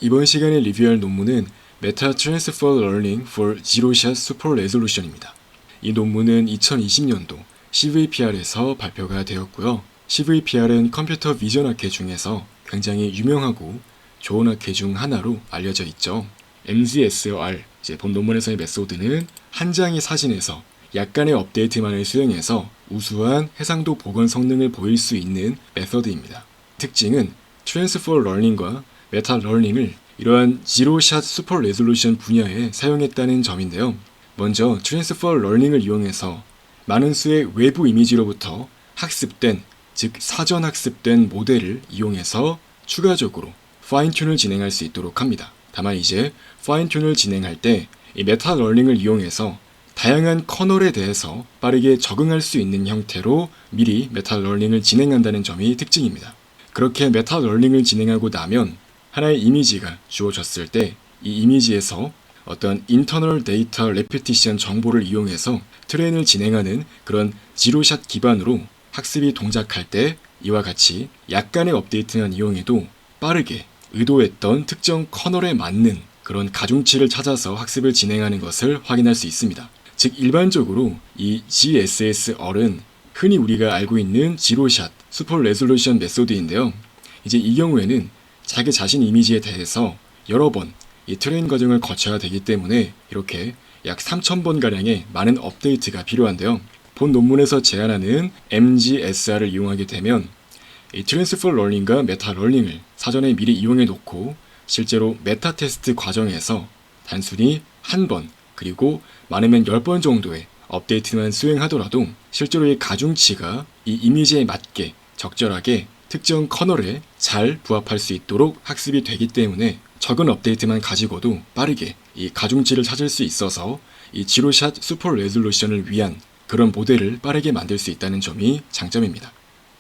이번 시간에 리뷰할 논문은 Meta Transfer Learning for Zero Shot Super Resolution입니다. 이 논문은 2020년도 CVPR에서 발표가 되었고요. CVPR은 컴퓨터 비전 학회 중에서 굉장히 유명하고 좋은 학회 중 하나로 알려져 있죠. MZSR, 본 논문에서의 메소드는 한 장의 사진에서 약간의 업데이트만을 수행해서 우수한 해상도 복원 성능을 보일 수 있는 메서드입니다. 특징은 트랜스퍼 러닝과 메타 러닝을 이러한 지로샷 슈퍼 레졸루션 분야에 사용했다는 점인데요. 먼저 트랜스퍼 러닝을 이용해서 많은 수의 외부 이미지로부터 학습된, 즉 사전 학습된 모델을 이용해서 추가적으로 파인튠을 진행할 수 있도록 합니다. 다만 이제 파인튠을 진행할 때 이 메타 러닝을 이용해서 다양한 커널에 대해서 빠르게 적응할 수 있는 형태로 미리 메타 러닝을 진행한다는 점이 특징입니다. 그렇게 메타 러닝을 진행하고 나면 하나의 이미지가 주어졌을 때 이 이미지에서 어떤 인터널 데이터 레피티션 정보를 이용해서 트레인을 진행하는 그런 지로샷 기반으로 학습이 동작할 때 이와 같이 약간의 업데이트만 이용해도 빠르게 의도했던 특정 커널에 맞는 그런 가중치를 찾아서 학습을 진행하는 것을 확인할 수 있습니다. 즉 일반적으로 이 GSSR은 흔히 우리가 알고 있는 지로샷 슈퍼 레졸루션 메소드인데요. 이제 이 경우에는 자기 자신 이미지에 대해서 여러 번 이 트레인 과정을 거쳐야 되기 때문에 이렇게 약 3000번가량의 많은 업데이트가 필요한데요. 본 논문에서 제안하는 MGSR을 이용하게 되면 이 트랜스퍼 러닝과 메타 러닝을 사전에 미리 이용해 놓고 실제로 메타 테스트 과정에서 단순히 한 번 그리고 많으면 10번 정도의 업데이트만 수행하더라도 실제로 이 가중치가 이 이미지에 맞게 적절하게 특정 커널에 잘 부합할 수 있도록 학습이 되기 때문에 적은 업데이트만 가지고도 빠르게 이 가중치를 찾을 수 있어서 이 지로샷 슈퍼 레졸루션을 위한 그런 모델을 빠르게 만들 수 있다는 점이 장점입니다.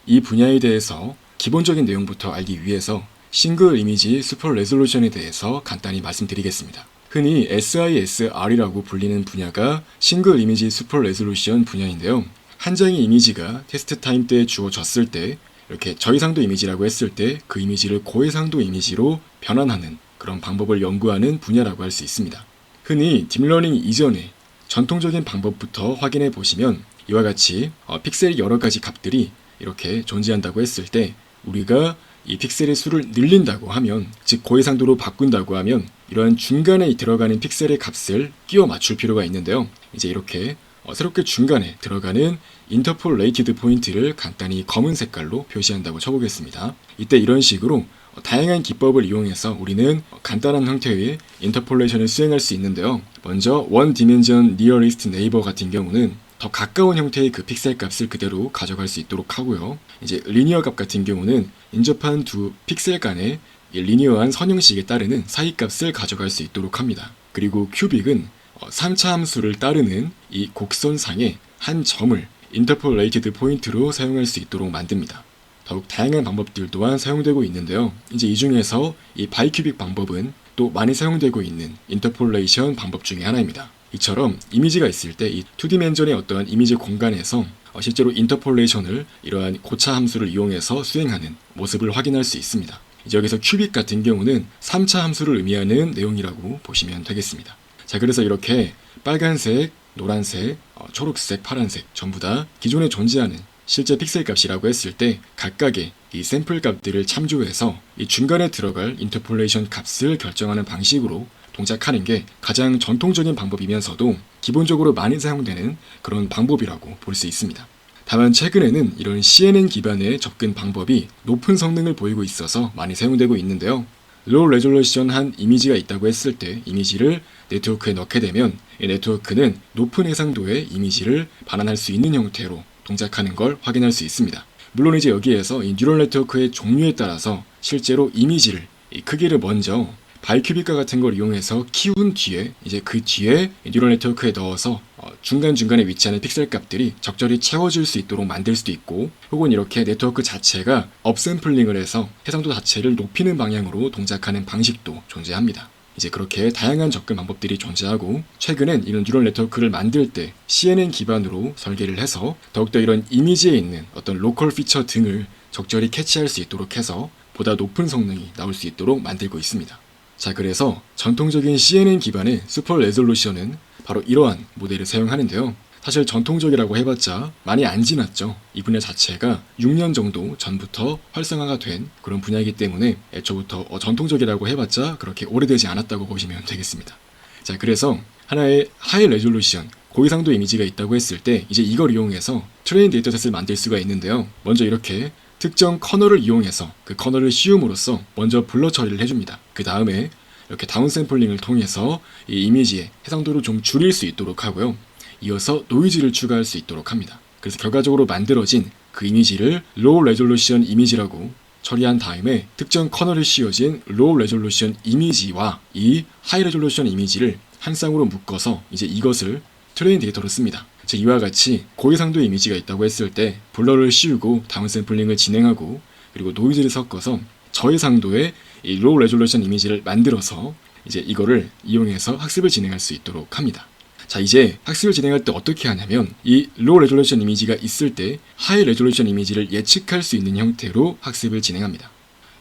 이 분야에 대해서 기본적인 내용부터 알기 위해서 싱글 이미지 슈퍼 레졸루션에 대해서 간단히 말씀드리겠습니다. 흔히 SISR이라고 불리는 분야가 싱글 이미지 슈퍼 레졸루션 분야인데요. 한 장의 이미지가 테스트 타임 때 주어졌을 때 이렇게 저해상도 이미지라고 했을 때 그 이미지를 고해상도 이미지로 변환하는 그런 방법을 연구하는 분야라고 할 수 있습니다. 흔히 딥러닝 이전에 전통적인 방법부터 확인해 보시면 이와 같이 픽셀 여러 가지 값들이 이렇게 존재한다고 했을 때 우리가 이 픽셀의 수를 늘린다고 하면, 즉 고해상도로 바꾼다고 하면 이러한 중간에 들어가는 픽셀의 값을 끼워 맞출 필요가 있는데요. 이제 이렇게 새롭게 중간에 들어가는 인터폴레이티드 포인트를 간단히 검은 색깔로 표시한다고 쳐보겠습니다. 이때 이런 식으로 다양한 기법을 이용해서 우리는 간단한 형태의 인터폴레이션을 수행할 수 있는데요. 먼저 원 디멘전 니어리스트 네이버 같은 경우는 더 가까운 형태의 그 픽셀 값을 그대로 가져갈 수 있도록 하고요. 이제 리니어 값 같은 경우는 인접한 두 픽셀 간의 리니어한 선형식에 따르는 사이 값을 가져갈 수 있도록 합니다. 그리고 큐빅은 3차 함수를 따르는 이 곡선상의 한 점을 인터폴레이티드 포인트로 사용할 수 있도록 만듭니다. 더욱 다양한 방법들 또한 사용되고 있는데요. 이제 이 중에서 이 바이큐빅 방법은 또 많이 사용되고 있는 인터폴레이션 방법 중에 하나입니다. 이처럼 이미지가 있을 때 이 2디멘전의 어떠한 이미지 공간에서 실제로 인터폴레이션을 이러한 고차 함수를 이용해서 수행하는 모습을 확인할 수 있습니다. 이제 여기서 큐빅 같은 경우는 3차 함수를 의미하는 내용이라고 보시면 되겠습니다. 자, 그래서 이렇게 빨간색, 노란색, 초록색, 파란색 전부 다 기존에 존재하는 실제 픽셀 값이라고 했을 때 각각의 이 샘플 값들을 참조해서 이 중간에 들어갈 인터폴레이션 값을 결정하는 방식으로 동작하는 게 가장 전통적인 방법이면서도 기본적으로 많이 사용되는 그런 방법이라고 볼 수 있습니다. 다만 최근에는 이런 CNN 기반의 접근 방법이 높은 성능을 보이고 있어서 많이 사용되고 있는데요. 로우 레졸루션한 이미지가 있다고 했을 때 이미지를 네트워크에 넣게 되면 이 네트워크는 높은 해상도의 이미지를 반환할 수 있는 형태로 동작하는 걸 확인할 수 있습니다. 물론 이제 여기에서 이 뉴럴 네트워크의 종류에 따라서 실제로 이미지를 이 크기를 먼저 바이큐빅과 같은 걸 이용해서 키운 뒤에 이제 그 뒤에 뉴럴 네트워크에 넣어서 중간중간에 위치하는 픽셀 값들이 적절히 채워질 수 있도록 만들 수도 있고, 혹은 이렇게 네트워크 자체가 업샘플링을 해서 해상도 자체를 높이는 방향으로 동작하는 방식도 존재합니다. 이제 그렇게 다양한 접근 방법들이 존재하고, 최근엔 이런 뉴럴 네트워크를 만들 때 CNN 기반으로 설계를 해서 더욱더 이런 이미지에 있는 어떤 로컬 피처 등을 적절히 캐치할 수 있도록 해서 보다 높은 성능이 나올 수 있도록 만들고 있습니다. 자, 그래서 전통적인 CNN 기반의 슈퍼 레졸루션은 바로 이러한 모델을 사용하는데요. 사실 전통적이라고 해봤자 많이 안 지났죠. 이 분야 자체가 6년 정도 전부터 활성화가 된 그런 분야이기 때문에 애초부터 전통적이라고 해봤자 그렇게 오래되지 않았다고 보시면 되겠습니다. 자, 그래서 하나의 하이 레졸루션 고해상도 이미지가 있다고 했을 때 이제 이걸 이용해서 트레인 데이터셋을 만들 수가 있는데요. 먼저 이렇게 특정 커널을 이용해서 그 커널을 씌움으로써 먼저 블러 처리를 해줍니다. 그 다음에 이렇게 다운샘플링을 통해서 이 이미지의 해상도를 좀 줄일 수 있도록 하고요. 이어서 노이즈를 추가할 수 있도록 합니다. 그래서 결과적으로 만들어진 그 이미지를 로우 레졸루션 이미지라고 처리한 다음에 특정 커널에 씌워진 로우 레졸루션 이미지와 이 하이 레졸루션 이미지를 한 쌍으로 묶어서 이제 이것을 트레인 데이터로 씁니다. 즉 이와 같이 고해상도 이미지가 있다고 했을 때 블러를 씌우고 다운샘플링을 진행하고 그리고 노이즈를 섞어서 저해상도의 이 로우 레졸루션 이미지를 만들어서 이제 이거를 이용해서 학습을 진행할 수 있도록 합니다. 자, 이제 학습을 진행할 때 어떻게 하냐면 이 로우 레졸루션 이미지가 있을 때 하이 레졸루션 이미지를 예측할 수 있는 형태로 학습을 진행합니다.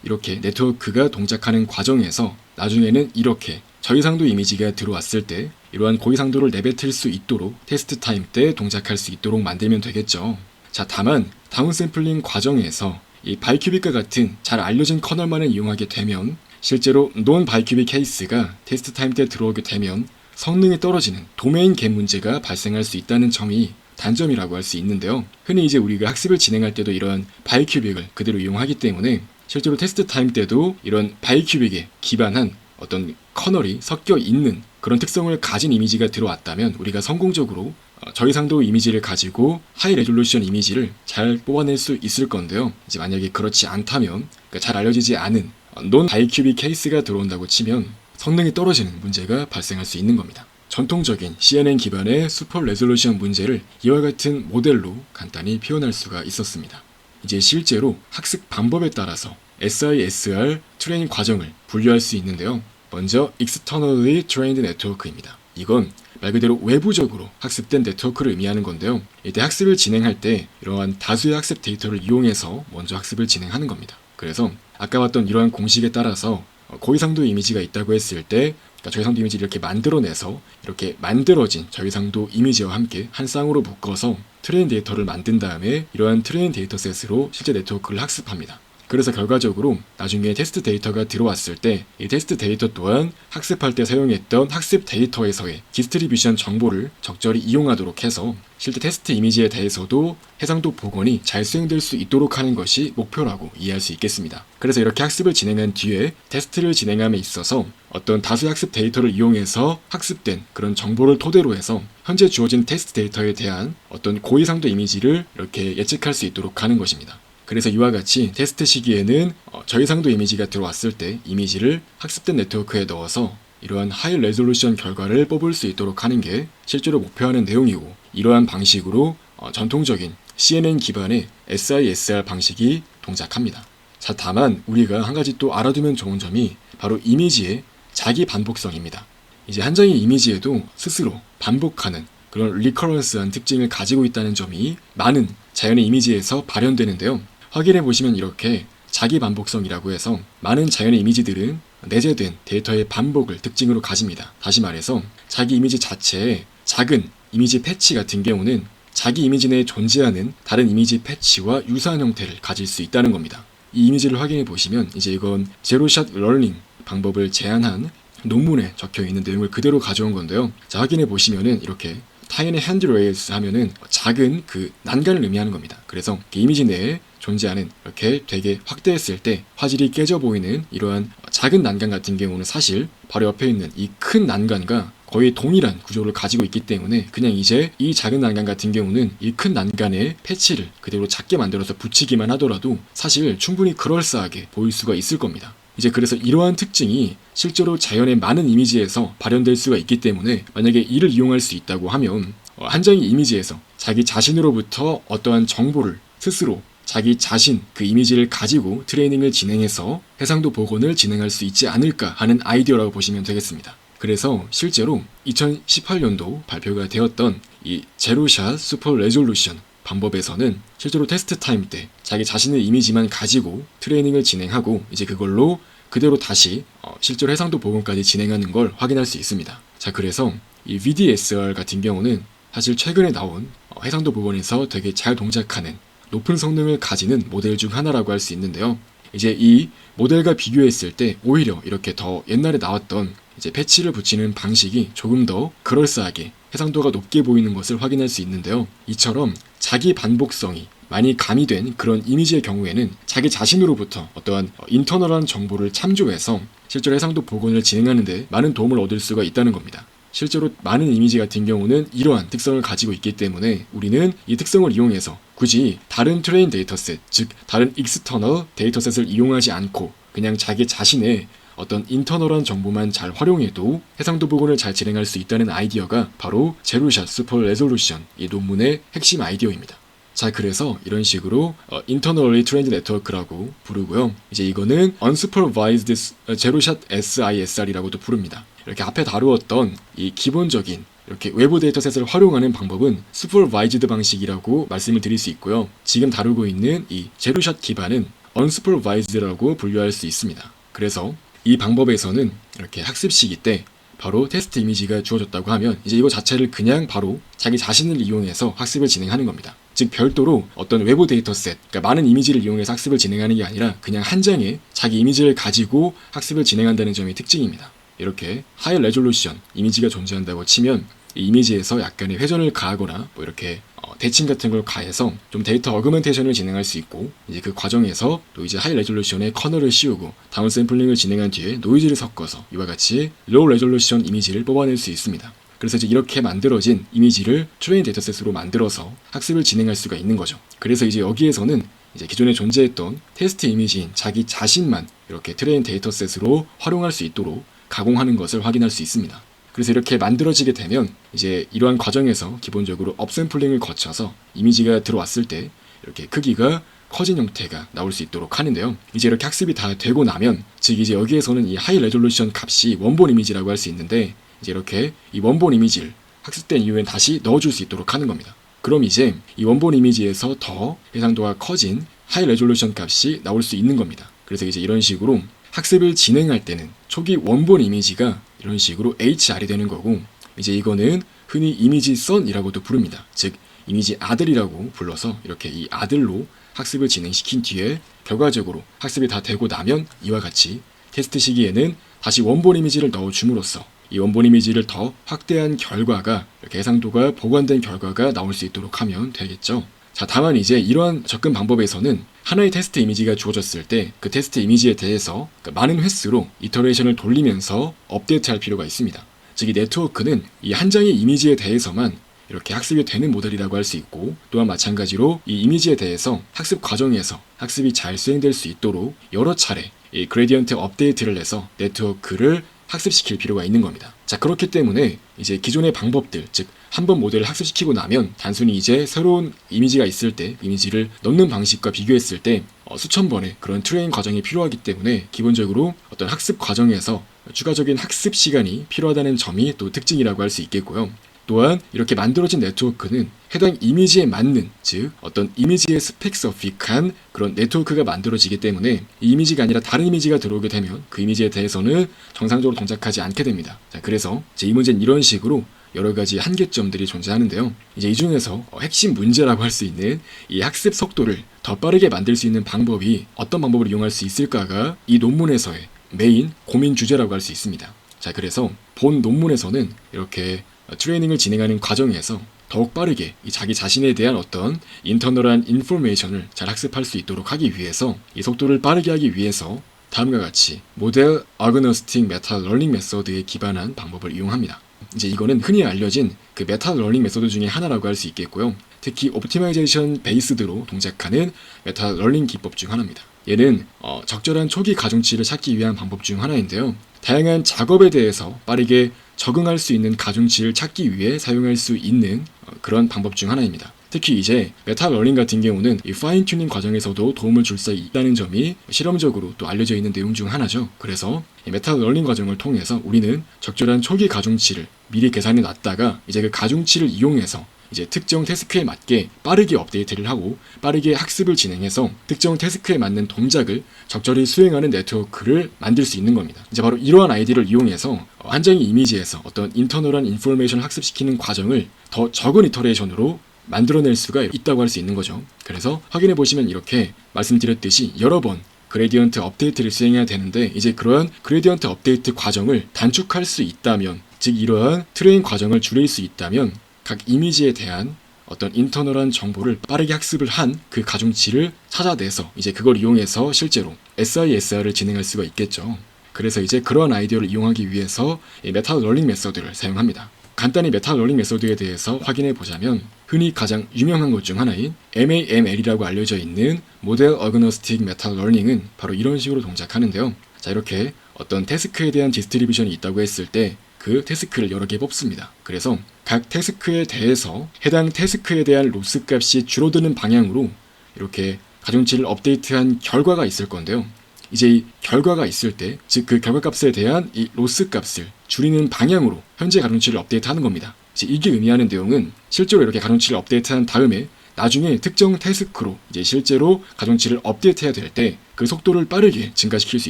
이렇게 네트워크가 동작하는 과정에서 나중에는 이렇게 저해상도 이미지가 들어왔을 때 이러한 고해상도를 내뱉을 수 있도록 테스트 타임 때 동작할 수 있도록 만들면 되겠죠. 자, 다만 다운샘플링 과정에서 이 바이큐빅과 같은 잘 알려진 커널만을 이용하게 되면 실제로 논 바이큐빅 케이스가 테스트 타임 때 들어오게 되면 성능이 떨어지는 도메인 갭 문제가 발생할 수 있다는 점이 단점이라고 할 수 있는데요. 흔히 이제 우리가 학습을 진행할 때도 이런 바이큐빅을 그대로 이용하기 때문에 실제로 테스트 타임 때도 이런 바이큐빅에 기반한 어떤 커널이 섞여 있는 그런 특성을 가진 이미지가 들어왔다면 우리가 성공적으로 저해상도 이미지를 가지고 하이 레졸루션 이미지를 잘 뽑아낼 수 있을 건데요. 이제 만약에 그렇지 않다면 그러니까 잘 알려지지 않은 논 바이큐빅 케이스가 들어온다고 치면 성능이 떨어지는 문제가 발생할 수 있는 겁니다. 전통적인 CNN 기반의 슈퍼 레졸루션 문제를 이와 같은 모델로 간단히 표현할 수가 있었습니다. 이제 실제로 학습 방법에 따라서 SISR 트레이닝 과정을 분류할 수 있는데요. 먼저 Externally Trained Network입니다. 이건 말 그대로 외부적으로 학습된 네트워크를 의미하는 건데요. 이때 학습을 진행할 때 이러한 다수의 학습 데이터를 이용해서 먼저 학습을 진행하는 겁니다. 그래서 아까 봤던 이러한 공식에 따라서 고해상도 이미지가 있다고 했을 때 그러니까 저해상도 이미지를 이렇게 만들어내서 이렇게 만들어진 저해상도 이미지와 함께 한 쌍으로 묶어서 트레인 데이터를 만든 다음에 이러한 트레인 데이터셋으로 실제 네트워크를 학습합니다. 그래서 결과적으로 나중에 테스트 데이터가 들어왔을 때 이 테스트 데이터 또한 학습할 때 사용했던 학습 데이터에서의 디스트리뷰션 정보를 적절히 이용하도록 해서 실제 테스트 이미지에 대해서도 해상도 복원이 잘 수행될 수 있도록 하는 것이 목표라고 이해할 수 있겠습니다. 그래서 이렇게 학습을 진행한 뒤에 테스트를 진행함에 있어서 어떤 다수의 학습 데이터를 이용해서 학습된 그런 정보를 토대로 해서 현재 주어진 테스트 데이터에 대한 어떤 고해상도 이미지를 이렇게 예측할 수 있도록 하는 것입니다. 그래서 이와 같이 테스트 시기에는 저해상도 이미지가 들어왔을 때 이미지를 학습된 네트워크에 넣어서 이러한 하이 레졸루션 결과를 뽑을 수 있도록 하는 게 실제로 목표하는 내용이고 이러한 방식으로 전통적인 CNN 기반의 SISR 방식이 동작합니다. 자, 다만 우리가 한 가지 또 알아두면 좋은 점이 바로 이미지의 자기 반복성입니다. 이제 한 장의 이미지에도 스스로 반복하는 그런 리커런스한 특징을 가지고 있다는 점이 많은 자연의 이미지에서 발현되는데요. 확인해 보시면 이렇게 자기 반복성이라고 해서 많은 자연의 이미지들은 내재된 데이터의 반복을 특징으로 가집니다. 다시 말해서 자기 이미지 자체에 작은 이미지 패치 같은 경우는 자기 이미지 내에 존재하는 다른 이미지 패치와 유사한 형태를 가질 수 있다는 겁니다. 이 이미지를 확인해 보시면 이제 이건 제로샷 러닝 방법을 제안한 논문에 적혀 있는 내용을 그대로 가져온 건데요. 자, 확인해 보시면은 이렇게 타인의 핸드레일스 하면은 작은 그 난간을 의미하는 겁니다. 그래서 이미지 내에 존재하는 이렇게 되게 확대했을 때 화질이 깨져 보이는 이러한 작은 난간 같은 경우는 사실 바로 옆에 있는 이 큰 난간과 거의 동일한 구조를 가지고 있기 때문에 그냥 이제 이 작은 난간 같은 경우는 이 큰 난간에 패치를 그대로 작게 만들어서 붙이기만 하더라도 사실 충분히 그럴싸하게 보일 수가 있을 겁니다. 이제 그래서 이러한 특징이 실제로 자연의 많은 이미지에서 발현될 수가 있기 때문에 만약에 이를 이용할 수 있다고 하면 한 장의 이미지에서 자기 자신으로부터 어떠한 정보를 스스로 자기 자신 그 이미지를 가지고 트레이닝을 진행해서 해상도 복원을 진행할 수 있지 않을까 하는 아이디어라고 보시면 되겠습니다. 그래서 실제로 2018년도 발표가 되었던 이 제로샷 슈퍼 레졸루션 방법에서는 실제로 테스트 타임 때 자기 자신의 이미지만 가지고 트레이닝을 진행하고 이제 그걸로 그대로 다시 실제로 해상도 복원까지 진행하는 걸 확인할 수 있습니다. 자, 그래서 이 VDSR 같은 경우는 사실 최근에 나온 해상도 복원에서 되게 잘 동작하는 높은 성능을 가지는 모델 중 하나라고 할 수 있는데요. 이제 이 모델과 비교했을 때 오히려 이렇게 더 옛날에 나왔던 이제 패치를 붙이는 방식이 조금 더 그럴싸하게 해상도가 높게 보이는 것을 확인할 수 있는데요. 이처럼 자기 반복성이 많이 가미된 그런 이미지의 경우에는 자기 자신으로부터 어떠한 인터널한 정보를 참조해서 실제로 해상도 복원을 진행하는 데 많은 도움을 얻을 수가 있다는 겁니다. 실제로 많은 이미지 같은 경우는 이러한 특성을 가지고 있기 때문에 우리는 이 특성을 이용해서 굳이 다른 트레인 데이터셋, 즉 다른 익스터널 데이터셋을 이용하지 않고 그냥 자기 자신의 어떤 인터널한 정보만 잘 활용해도 해상도 복원을 잘 진행할 수 있다는 아이디어가 바로 제로샷 슈퍼 레졸루션 이 논문의 핵심 아이디어입니다. 자, 그래서 이런 식으로 Internally Trained Network라고 부르고요. 이제 이거는 Unsupervised 제로샷 SISR이라고도 부릅니다. 이렇게 앞에 다루었던 이 기본적인 이렇게 외부 데이터셋을 활용하는 방법은 Supervised 방식이라고 말씀을 드릴 수 있고요. 지금 다루고 있는 이 제로샷 기반은 Unsupervised라고 분류할 수 있습니다. 그래서 이 방법에서는 이렇게 학습 시기 때 바로 테스트 이미지가 주어졌다고 하면 이제 이거 자체를 그냥 바로 자기 자신을 이용해서 학습을 진행하는 겁니다. 즉 별도로 어떤 외부 데이터셋, 그러니까 많은 이미지를 이용해서 학습을 진행하는 게 아니라 그냥 한 장의 자기 이미지를 가지고 학습을 진행한다는 점이 특징입니다. 이렇게 하이 레졸루션 이미지가 존재한다고 치면 이 이미지에서 약간의 회전을 가하거나 뭐 이렇게 대칭 같은 걸 가해서 좀 데이터 어그먼테이션을 진행할 수 있고 이제 그 과정에서 또 이제 하이 레졸루션에 커널을 씌우고 다운 샘플링을 진행한 뒤에 노이즈를 섞어서 이와 같이 로우 레졸루션 이미지를 뽑아낼 수 있습니다. 그래서 이제 이렇게 만들어진 이미지를 트레인 데이터셋으로 만들어서 학습을 진행할 수가 있는 거죠. 그래서 이제 여기에서는 이제 기존에 존재했던 테스트 이미지인 자기 자신만 이렇게 트레인 데이터셋으로 활용할 수 있도록 가공하는 것을 확인할 수 있습니다. 그래서 이렇게 만들어지게 되면 이제 이러한 과정에서 기본적으로 업샘플링을 거쳐서 이미지가 들어왔을 때 이렇게 크기가 커진 형태가 나올 수 있도록 하는데요. 이제 이렇게 학습이 다 되고 나면 즉 이제 여기에서는 이 하이 레졸루션 값이 원본 이미지라고 할 수 있는데 이제 이렇게 이 원본 이미지를 학습된 이후엔 다시 넣어줄 수 있도록 하는 겁니다. 그럼 이제 이 원본 이미지에서 더 해상도가 커진 하이 레졸루션 값이 나올 수 있는 겁니다. 그래서 이제 이런 식으로 학습을 진행할 때는 초기 원본 이미지가 이런 식으로 HR이 되는 거고 이제 이거는 흔히 이미지 선이라고도 부릅니다. 즉 이미지 아들이라고 불러서 이렇게 이 아들로 학습을 진행시킨 뒤에 결과적으로 학습이 다 되고 나면 이와 같이 테스트 시기에는 다시 원본 이미지를 넣어줌으로써 이 원본 이미지를 더 확대한 결과가 이렇게 해상도가 보완된 결과가 나올 수 있도록 하면 되겠죠. 자, 다만 이제 이러한 접근 방법에서는 하나의 테스트 이미지가 주어졌을 때 그 테스트 이미지에 대해서 많은 횟수로 이터레이션을 돌리면서 업데이트할 필요가 있습니다. 즉 이 네트워크는 이 한 장의 이미지에 대해서만 이렇게 학습이 되는 모델이라고 할 수 있고 또한 마찬가지로 이 이미지에 대해서 학습 과정에서 학습이 잘 수행될 수 있도록 여러 차례 이 그레디언트 업데이트를 해서 네트워크를 학습시킬 필요가 있는 겁니다. 자, 그렇기 때문에 이제 기존의 방법들, 즉 한 번 모델을 학습시키고 나면 단순히 이제 새로운 이미지가 있을 때 이미지를 넣는 방식과 비교했을 때 수천 번의 그런 트레인 과정이 필요하기 때문에 기본적으로 어떤 학습 과정에서 추가적인 학습 시간이 필요하다는 점이 또 특징이라고 할 수 있겠고요. 또한 이렇게 만들어진 네트워크는 해당 이미지에 맞는, 즉 어떤 이미지에 스펙서픽한 그런 네트워크가 만들어지기 때문에 이 이미지가 아니라 다른 이미지가 들어오게 되면 그 이미지에 대해서는 정상적으로 동작하지 않게 됩니다. 자, 그래서 이제 이 문제는 이런 식으로 여러 가지 한계점들이 존재하는데요. 이제 이 중에서 핵심 문제라고 할 수 있는 이 학습 속도를 더 빠르게 만들 수 있는 방법이 어떤 방법을 이용할 수 있을까가 이 논문에서의 메인 고민 주제라고 할 수 있습니다. 자, 그래서 본 논문에서는 이렇게 트레이닝을 진행하는 과정에서 더욱 빠르게 이 자기 자신에 대한 어떤 인터널한 인포메이션을 잘 학습할 수 있도록 하기 위해서 이 속도를 빠르게 하기 위해서 다음과 같이 모델 어그노스틱 메타 러닝 메소드에 기반한 방법을 이용합니다. 이제 이거는 흔히 알려진 그 메타 러닝 메소드 중에 하나라고 할 수 있겠고요. 특히 옵티마이제이션 베이스드로 동작하는 메타 러닝 기법 중 하나입니다. 얘는 적절한 초기 가중치를 찾기 위한 방법 중 하나인데요. 다양한 작업에 대해서 빠르게 적응할 수 있는 가중치를 찾기 위해 사용할 수 있는 그런 방법 중 하나입니다. 특히 이제 메타 러닝 같은 경우는 이 파인 튜닝 과정에서도 도움을 줄 수 있다는 점이 실험적으로 또 알려져 있는 내용 중 하나죠. 그래서 이 메타 러닝 과정을 통해서 우리는 적절한 초기 가중치를 미리 계산해 놨다가 이제 그 가중치를 이용해서 이제 특정 태스크에 맞게 빠르게 업데이트를 하고 빠르게 학습을 진행해서 특정 태스크에 맞는 동작을 적절히 수행하는 네트워크를 만들 수 있는 겁니다. 이제 바로 이러한 아이디어를 이용해서 한 장의 이미지에서 어떤 인터널한 인포메이션을 학습시키는 과정을 더 적은 이터레이션으로 만들어낼 수가 있다고 할 수 있는 거죠. 그래서 확인해 보시면 이렇게 말씀드렸듯이 여러 번 그레디언트 업데이트를 수행해야 되는데 이제 그러한 그레디언트 업데이트 과정을 단축할 수 있다면, 즉 이러한 트레인 과정을 줄일 수 있다면 각 이미지에 대한 어떤 인터널한 정보를 빠르게 학습을 한 그 가중치를 찾아내서 이제 그걸 이용해서 실제로 SISR을 진행할 수가 있겠죠. 그래서 이제 그런 아이디어를 이용하기 위해서 이 메타 러닝 메서드를 사용합니다. 간단히 메타 러닝 메서드에 대해서 확인해 보자면 흔히 가장 유명한 것 중 하나인 MAML이라고 알려져 있는 모델 어그노스틱 메타 러닝은 바로 이런 식으로 동작하는데요. 자, 이렇게 어떤 태스크에 대한 디스트리뷰션이 있다고 했을 때 그 태스크를 여러 개 뽑습니다. 그래서 각 태스크에 대해서 해당 태스크에 대한 로스 값이 줄어드는 방향으로 이렇게 가중치를 업데이트한 결과가 있을 건데요. 이제 이 결과가 있을 때, 즉 그 결과 값에 대한 이 로스 값을 줄이는 방향으로 현재 가중치를 업데이트하는 겁니다. 이제 이게 의미하는 내용은 실제로 이렇게 가중치를 업데이트한 다음에 나중에 특정 태스크로 이제 실제로 가중치를 업데이트해야 될 때 그 속도를 빠르게 증가시킬 수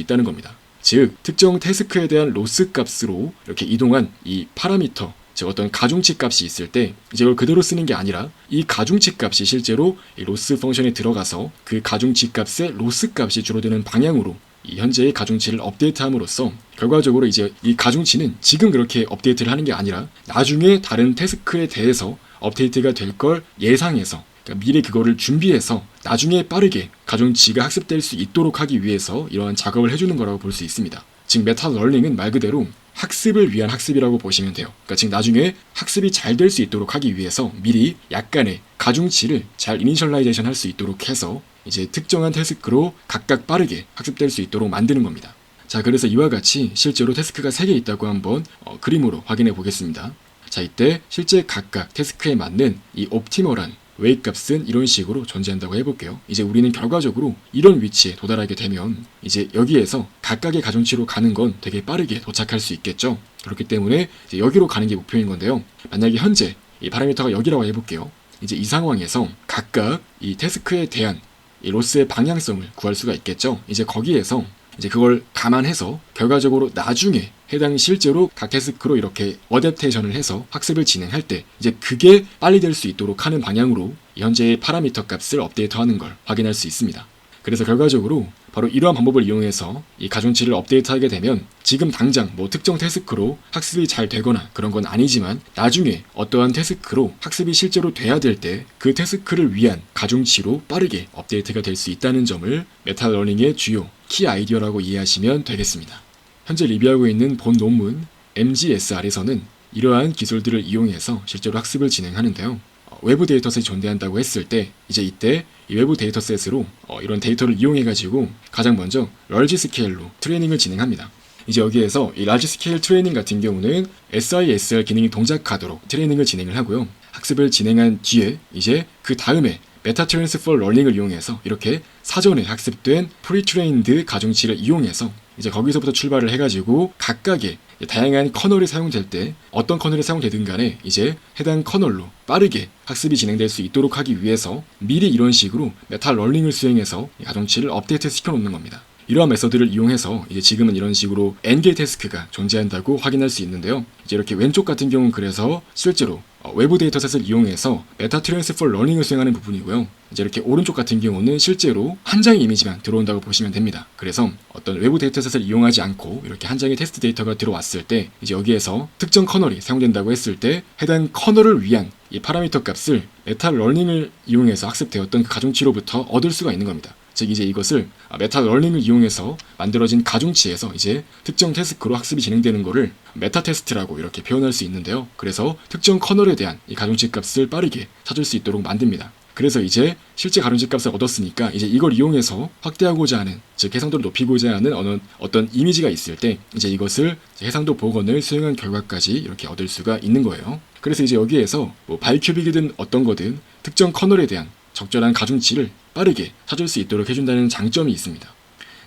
있다는 겁니다. 즉 특정 태스크에 대한 로스 값으로 이렇게 이동한 이 파라미터, 즉 어떤 가중치 값이 있을 때 이제 이걸 그대로 쓰는 게 아니라 이 가중치 값이 실제로 이 로스 펑션에 들어가서 그 가중치 값의 로스 값이 줄어드는 방향으로 이 현재의 가중치를 업데이트함으로써 결과적으로 이제 이 가중치는 지금 그렇게 업데이트를 하는 게 아니라 나중에 다른 태스크에 대해서 업데이트가 될 걸 예상해서, 그러니까 미리 그거를 준비해서 나중에 빠르게 가중치가 학습될 수 있도록 하기 위해서 이러한 작업을 해주는 거라고 볼 수 있습니다. 즉 메타 러닝은 말 그대로 학습을 위한 학습이라고 보시면 돼요. 그러니까 즉 나중에 학습이 잘 될 수 있도록 하기 위해서 미리 약간의 가중치를 잘 이니셜라이제이션 할 수 있도록 해서 이제 특정한 태스크로 각각 빠르게 학습될 수 있도록 만드는 겁니다. 자, 그래서 이와 같이 실제로 태스크가 3개 있다고 한번 그림으로 확인해 보겠습니다. 자, 이때 실제 각각 태스크에 맞는 이 옵티멀한 웨이 값은 이런 식으로 존재한다고 해볼게요. 이제 우리는 결과적으로 이런 위치에 도달하게 되면 이제 여기에서 각각의 가중치로 가는 건 되게 빠르게 도착할 수 있겠죠. 그렇기 때문에 이제 여기로 가는 게 목표인 건데요. 만약에 현재 이 파라미터가 여기라고 해볼게요. 이제 이 상황에서 각각 이 태스크에 대한 이 로스의 방향성을 구할 수가 있겠죠. 이제 거기에서 이제 그걸 감안해서 결과적으로 나중에 해당 실제로 각 태스크로 이렇게 어댑테이션을 해서 학습을 진행할 때 이제 그게 빨리 될 수 있도록 하는 방향으로 현재의 파라미터 값을 업데이트하는 걸 확인할 수 있습니다. 그래서 결과적으로 바로 이러한 방법을 이용해서 이 가중치를 업데이트하게 되면 지금 당장 뭐 특정 태스크로 학습이 잘 되거나 그런 건 아니지만 나중에 어떠한 태스크로 학습이 실제로 돼야 될 때 그 태스크를 위한 가중치로 빠르게 업데이트가 될 수 있다는 점을 메타러닝의 주요 키 아이디어라고 이해하시면 되겠습니다. 현재 리뷰하고 있는 본 논문 MGSR에서는 이러한 기술들을 이용해서 실제로 학습을 진행하는데요. 외부 데이터셋이 존재한다고 했을 때 이제 이때 이 외부 데이터셋으로 이런 데이터를 이용해가지고 가장 먼저 럴지 스케일로 트레이닝을 진행합니다. 이제 여기에서 이 라지 스케일 트레이닝 같은 경우는 SISR 기능이 동작하도록 트레이닝을 진행을 하고요. 학습을 진행한 뒤에 이제 그 다음에 메타 트랜스퍼 러닝을 이용해서 이렇게 사전에 학습된 프리트레인드 가중치를 이용해서 이제 거기서부터 출발을 해가지고 각각의 다양한 커널이 사용될 때 어떤 커널이 사용되든 간에 이제 해당 커널로 빠르게 학습이 진행될 수 있도록 하기 위해서 미리 이런 식으로 메타 러닝을 수행해서 가중치를 업데이트 시켜놓는 겁니다. 이러한 메서드를 이용해서 이제 지금은 이런 식으로 n개 태스크가 존재한다고 확인할 수 있는데요. 이제 이렇게 왼쪽 같은 경우는 그래서 실제로 외부 데이터셋을 이용해서 메타 트랜스퍼 러닝을 수행하는 부분이고요. 이제 이렇게 오른쪽 같은 경우는 실제로 한 장의 이미지만 들어온다고 보시면 됩니다. 그래서 어떤 외부 데이터셋을 이용하지 않고 이렇게 한 장의 테스트 데이터가 들어왔을 때 이제 여기에서 특정 커널이 사용된다고 했을 때 해당 커널을 위한 이 파라미터 값을 메타 러닝을 이용해서 학습되었던 그 가중치로부터 얻을 수가 있는 겁니다. 즉 이제 이것을 메타 러닝을 이용해서 만들어진 가중치에서 이제 특정 태스크로 학습이 진행되는 거를 메타 테스트라고 이렇게 표현할 수 있는데요. 그래서 특정 커널에 대한 이 가중치 값을 빠르게 찾을 수 있도록 만듭니다. 그래서 이제 실제 가중치 값을 얻었으니까 이제 이걸 이용해서 확대하고자 하는, 즉 해상도를 높이고자 하는 어떤 이미지가 있을 때 이제 이것을 해상도 복원을 수행한 결과까지 이렇게 얻을 수가 있는 거예요. 그래서 이제 여기에서 뭐 바이큐빅이든 어떤 거든 특정 커널에 대한 적절한 가중치를 빠르게 찾을 수 있도록 해준다는 장점이 있습니다.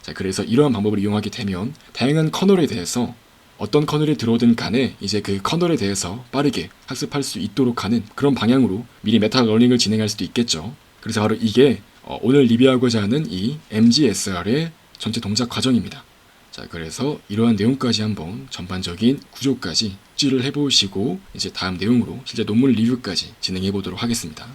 자, 그래서 이러한 방법을 이용하게 되면 다양한 커널에 대해서 어떤 커널이 들어오든 간에 이제 그 커널에 대해서 빠르게 학습할 수 있도록 하는 그런 방향으로 미리 메타러닝을 진행할 수도 있겠죠. 그래서 바로 이게 오늘 리뷰하고자 하는 이 MGSR의 전체 동작 과정입니다. 자, 그래서 이러한 내용까지 한번 전반적인 구조까지 숙지를 해보시고 이제 다음 내용으로 실제 논문 리뷰까지 진행해 보도록 하겠습니다.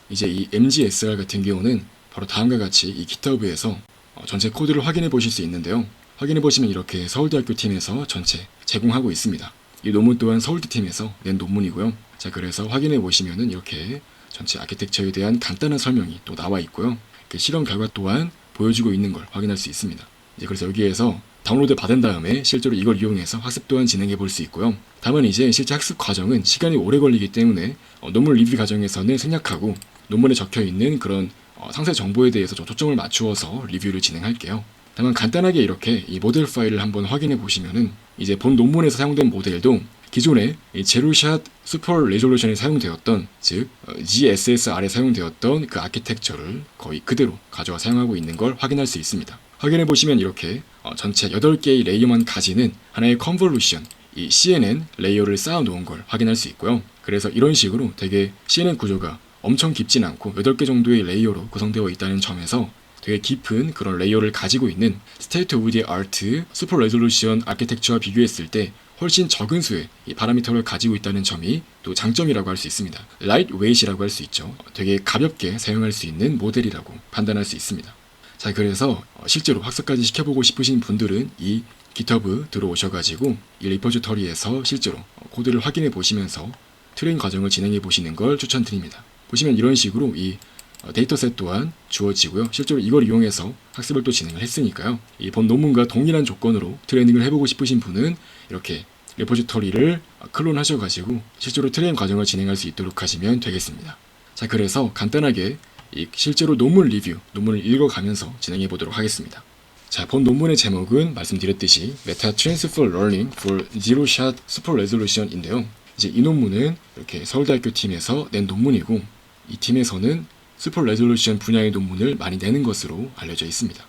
이제 이 MGSR 같은 경우는 바로 다음과 같이 이 GitHub에서 전체 코드를 확인해 보실 수 있는데요. 확인해 보시면 이렇게 서울대학교 팀에서 전체 제공하고 있습니다. 이 논문 또한 서울대 팀에서 낸 논문이고요. 자, 그래서 확인해 보시면은 이렇게 전체 아키텍처에 대한 간단한 설명이 또 나와 있고요. 실험 결과 또한 보여주고 있는 걸 확인할 수 있습니다. 이제 그래서 여기에서 다운로드 받은 다음에 실제로 이걸 이용해서 학습 또한 진행해 볼 수 있고요. 다만 이제 실제 학습 과정은 시간이 오래 걸리기 때문에 논문 리뷰 과정에서는 생략하고 논문에 적혀 있는 그런 상세 정보에 대해서 좀 초점을 맞추어서 리뷰를 진행할게요. 다만 간단하게 이렇게 이 모델 파일을 한번 확인해 보시면은 이제 본 논문에서 사용된 모델도 기존에 이 제로샷 슈퍼 레졸루션에 사용되었던 즉 GSSR에 사용되었던 그 아키텍처를 거의 그대로 가져와 사용하고 있는 걸 확인할 수 있습니다. 확인해 보시면 이렇게 전체 8개의 레이어만 가지는 하나의 컨볼루션 이 CNN 레이어를 쌓아 놓은 걸 확인할 수 있고요. 그래서 이런 식으로 되게 CNN 구조가 엄청 깊진 않고 8개 정도의 레이어로 구성되어 있다는 점에서 되게 깊은 그런 레이어를 가지고 있는 스테이트 오브 디 아트 슈퍼 레졸루션 아키텍처와 비교했을 때 훨씬 적은 수의 이 파라미터를 가지고 있다는 점이 또 장점이라고 할 수 있습니다. 라이트 웨이트라고 할 수 있죠. 되게 가볍게 사용할 수 있는 모델이라고 판단할 수 있습니다. 자, 그래서 실제로 학습까지 시켜보고 싶으신 분들은 이 GitHub 들어오셔가지고 이 리포지터리에서 실제로 코드를 확인해 보시면서 트레인 과정을 진행해 보시는 걸 추천드립니다. 보시면 이런 식으로 이 데이터셋 또한 주어지고요. 실제로 이걸 이용해서 학습을 또 진행을 했으니까요. 이 본 논문과 동일한 조건으로 트레이닝을 해보고 싶으신 분은 이렇게 리포지터리를 클론하셔가지고 실제로 트레인 과정을 진행할 수 있도록 하시면 되겠습니다. 자, 그래서 간단하게 이 실제로 논문 리뷰, 논문을 읽어가면서 진행해 보도록 하겠습니다. 자, 본 논문의 제목은 말씀드렸듯이 Meta Transfer Learning for Zero Shot Super Resolution인데요. 이제 이 논문은 이렇게 서울대학교 팀에서 낸 논문이고 이 팀에서는 슈퍼 레졸루션 분야의 논문을 많이 내는 것으로 알려져 있습니다.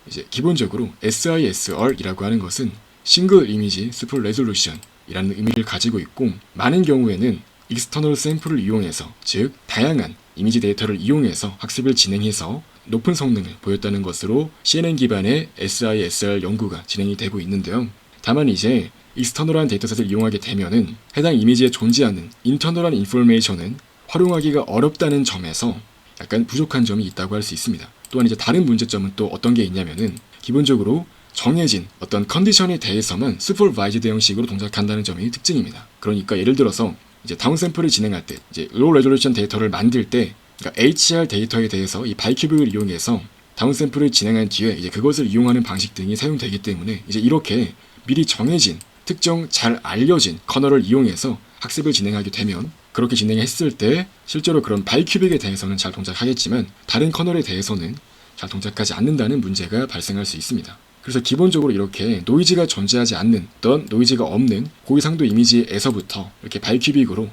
이제 기본적으로 SISR이라고 하는 것은 싱글 이미지 슈퍼 레졸루션이라는 의미를 가지고 있고 많은 경우에는 익스터널 샘플을 이용해서 즉 다양한 이미지 데이터를 이용해서 학습을 진행해서 높은 성능을 보였다는 것으로 CNN 기반의 SISR 연구가 진행이 되고 있는데요. 다만 이제 익스터널한 데이터셋을 이용하게 되면은 해당 이미지에 존재하는 인터널한 인포메이션은 활용하기가 어렵다는 점에서 약간 부족한 점이 있다고 할 수 있습니다. 또한 이제 다른 문제점은 또 어떤 게 있냐면은 기본적으로 정해진 어떤 컨디션에 대해서만 슈퍼바이즈드 형식으로 동작한다는 점이 특징입니다. 그러니까 예를 들어서 이제 다운샘플을 진행할 때 이제 로우 레졸루션 데이터를 만들 때 그러니까 HR 데이터에 대해서 이 바이큐빅을 이용해서 다운샘플을 진행한 뒤에 이제 그것을 이용하는 방식 등이 사용되기 때문에 이제 이렇게 미리 정해진 특정 잘 알려진 커널을 이용해서 학습을 진행하게 되면 그렇게 진행했을 때 실제로 그런 바이큐빅에 대해서는 잘 동작하겠지만 다른 커널에 대해서는 잘 동작하지 않는다는 문제가 발생할 수 있습니다. 그래서 기본적으로 이렇게 노이즈가 존재하지 않는 어떤 노이즈가 없는 고해상도 이미지에서부터 이렇게 바이큐빅으로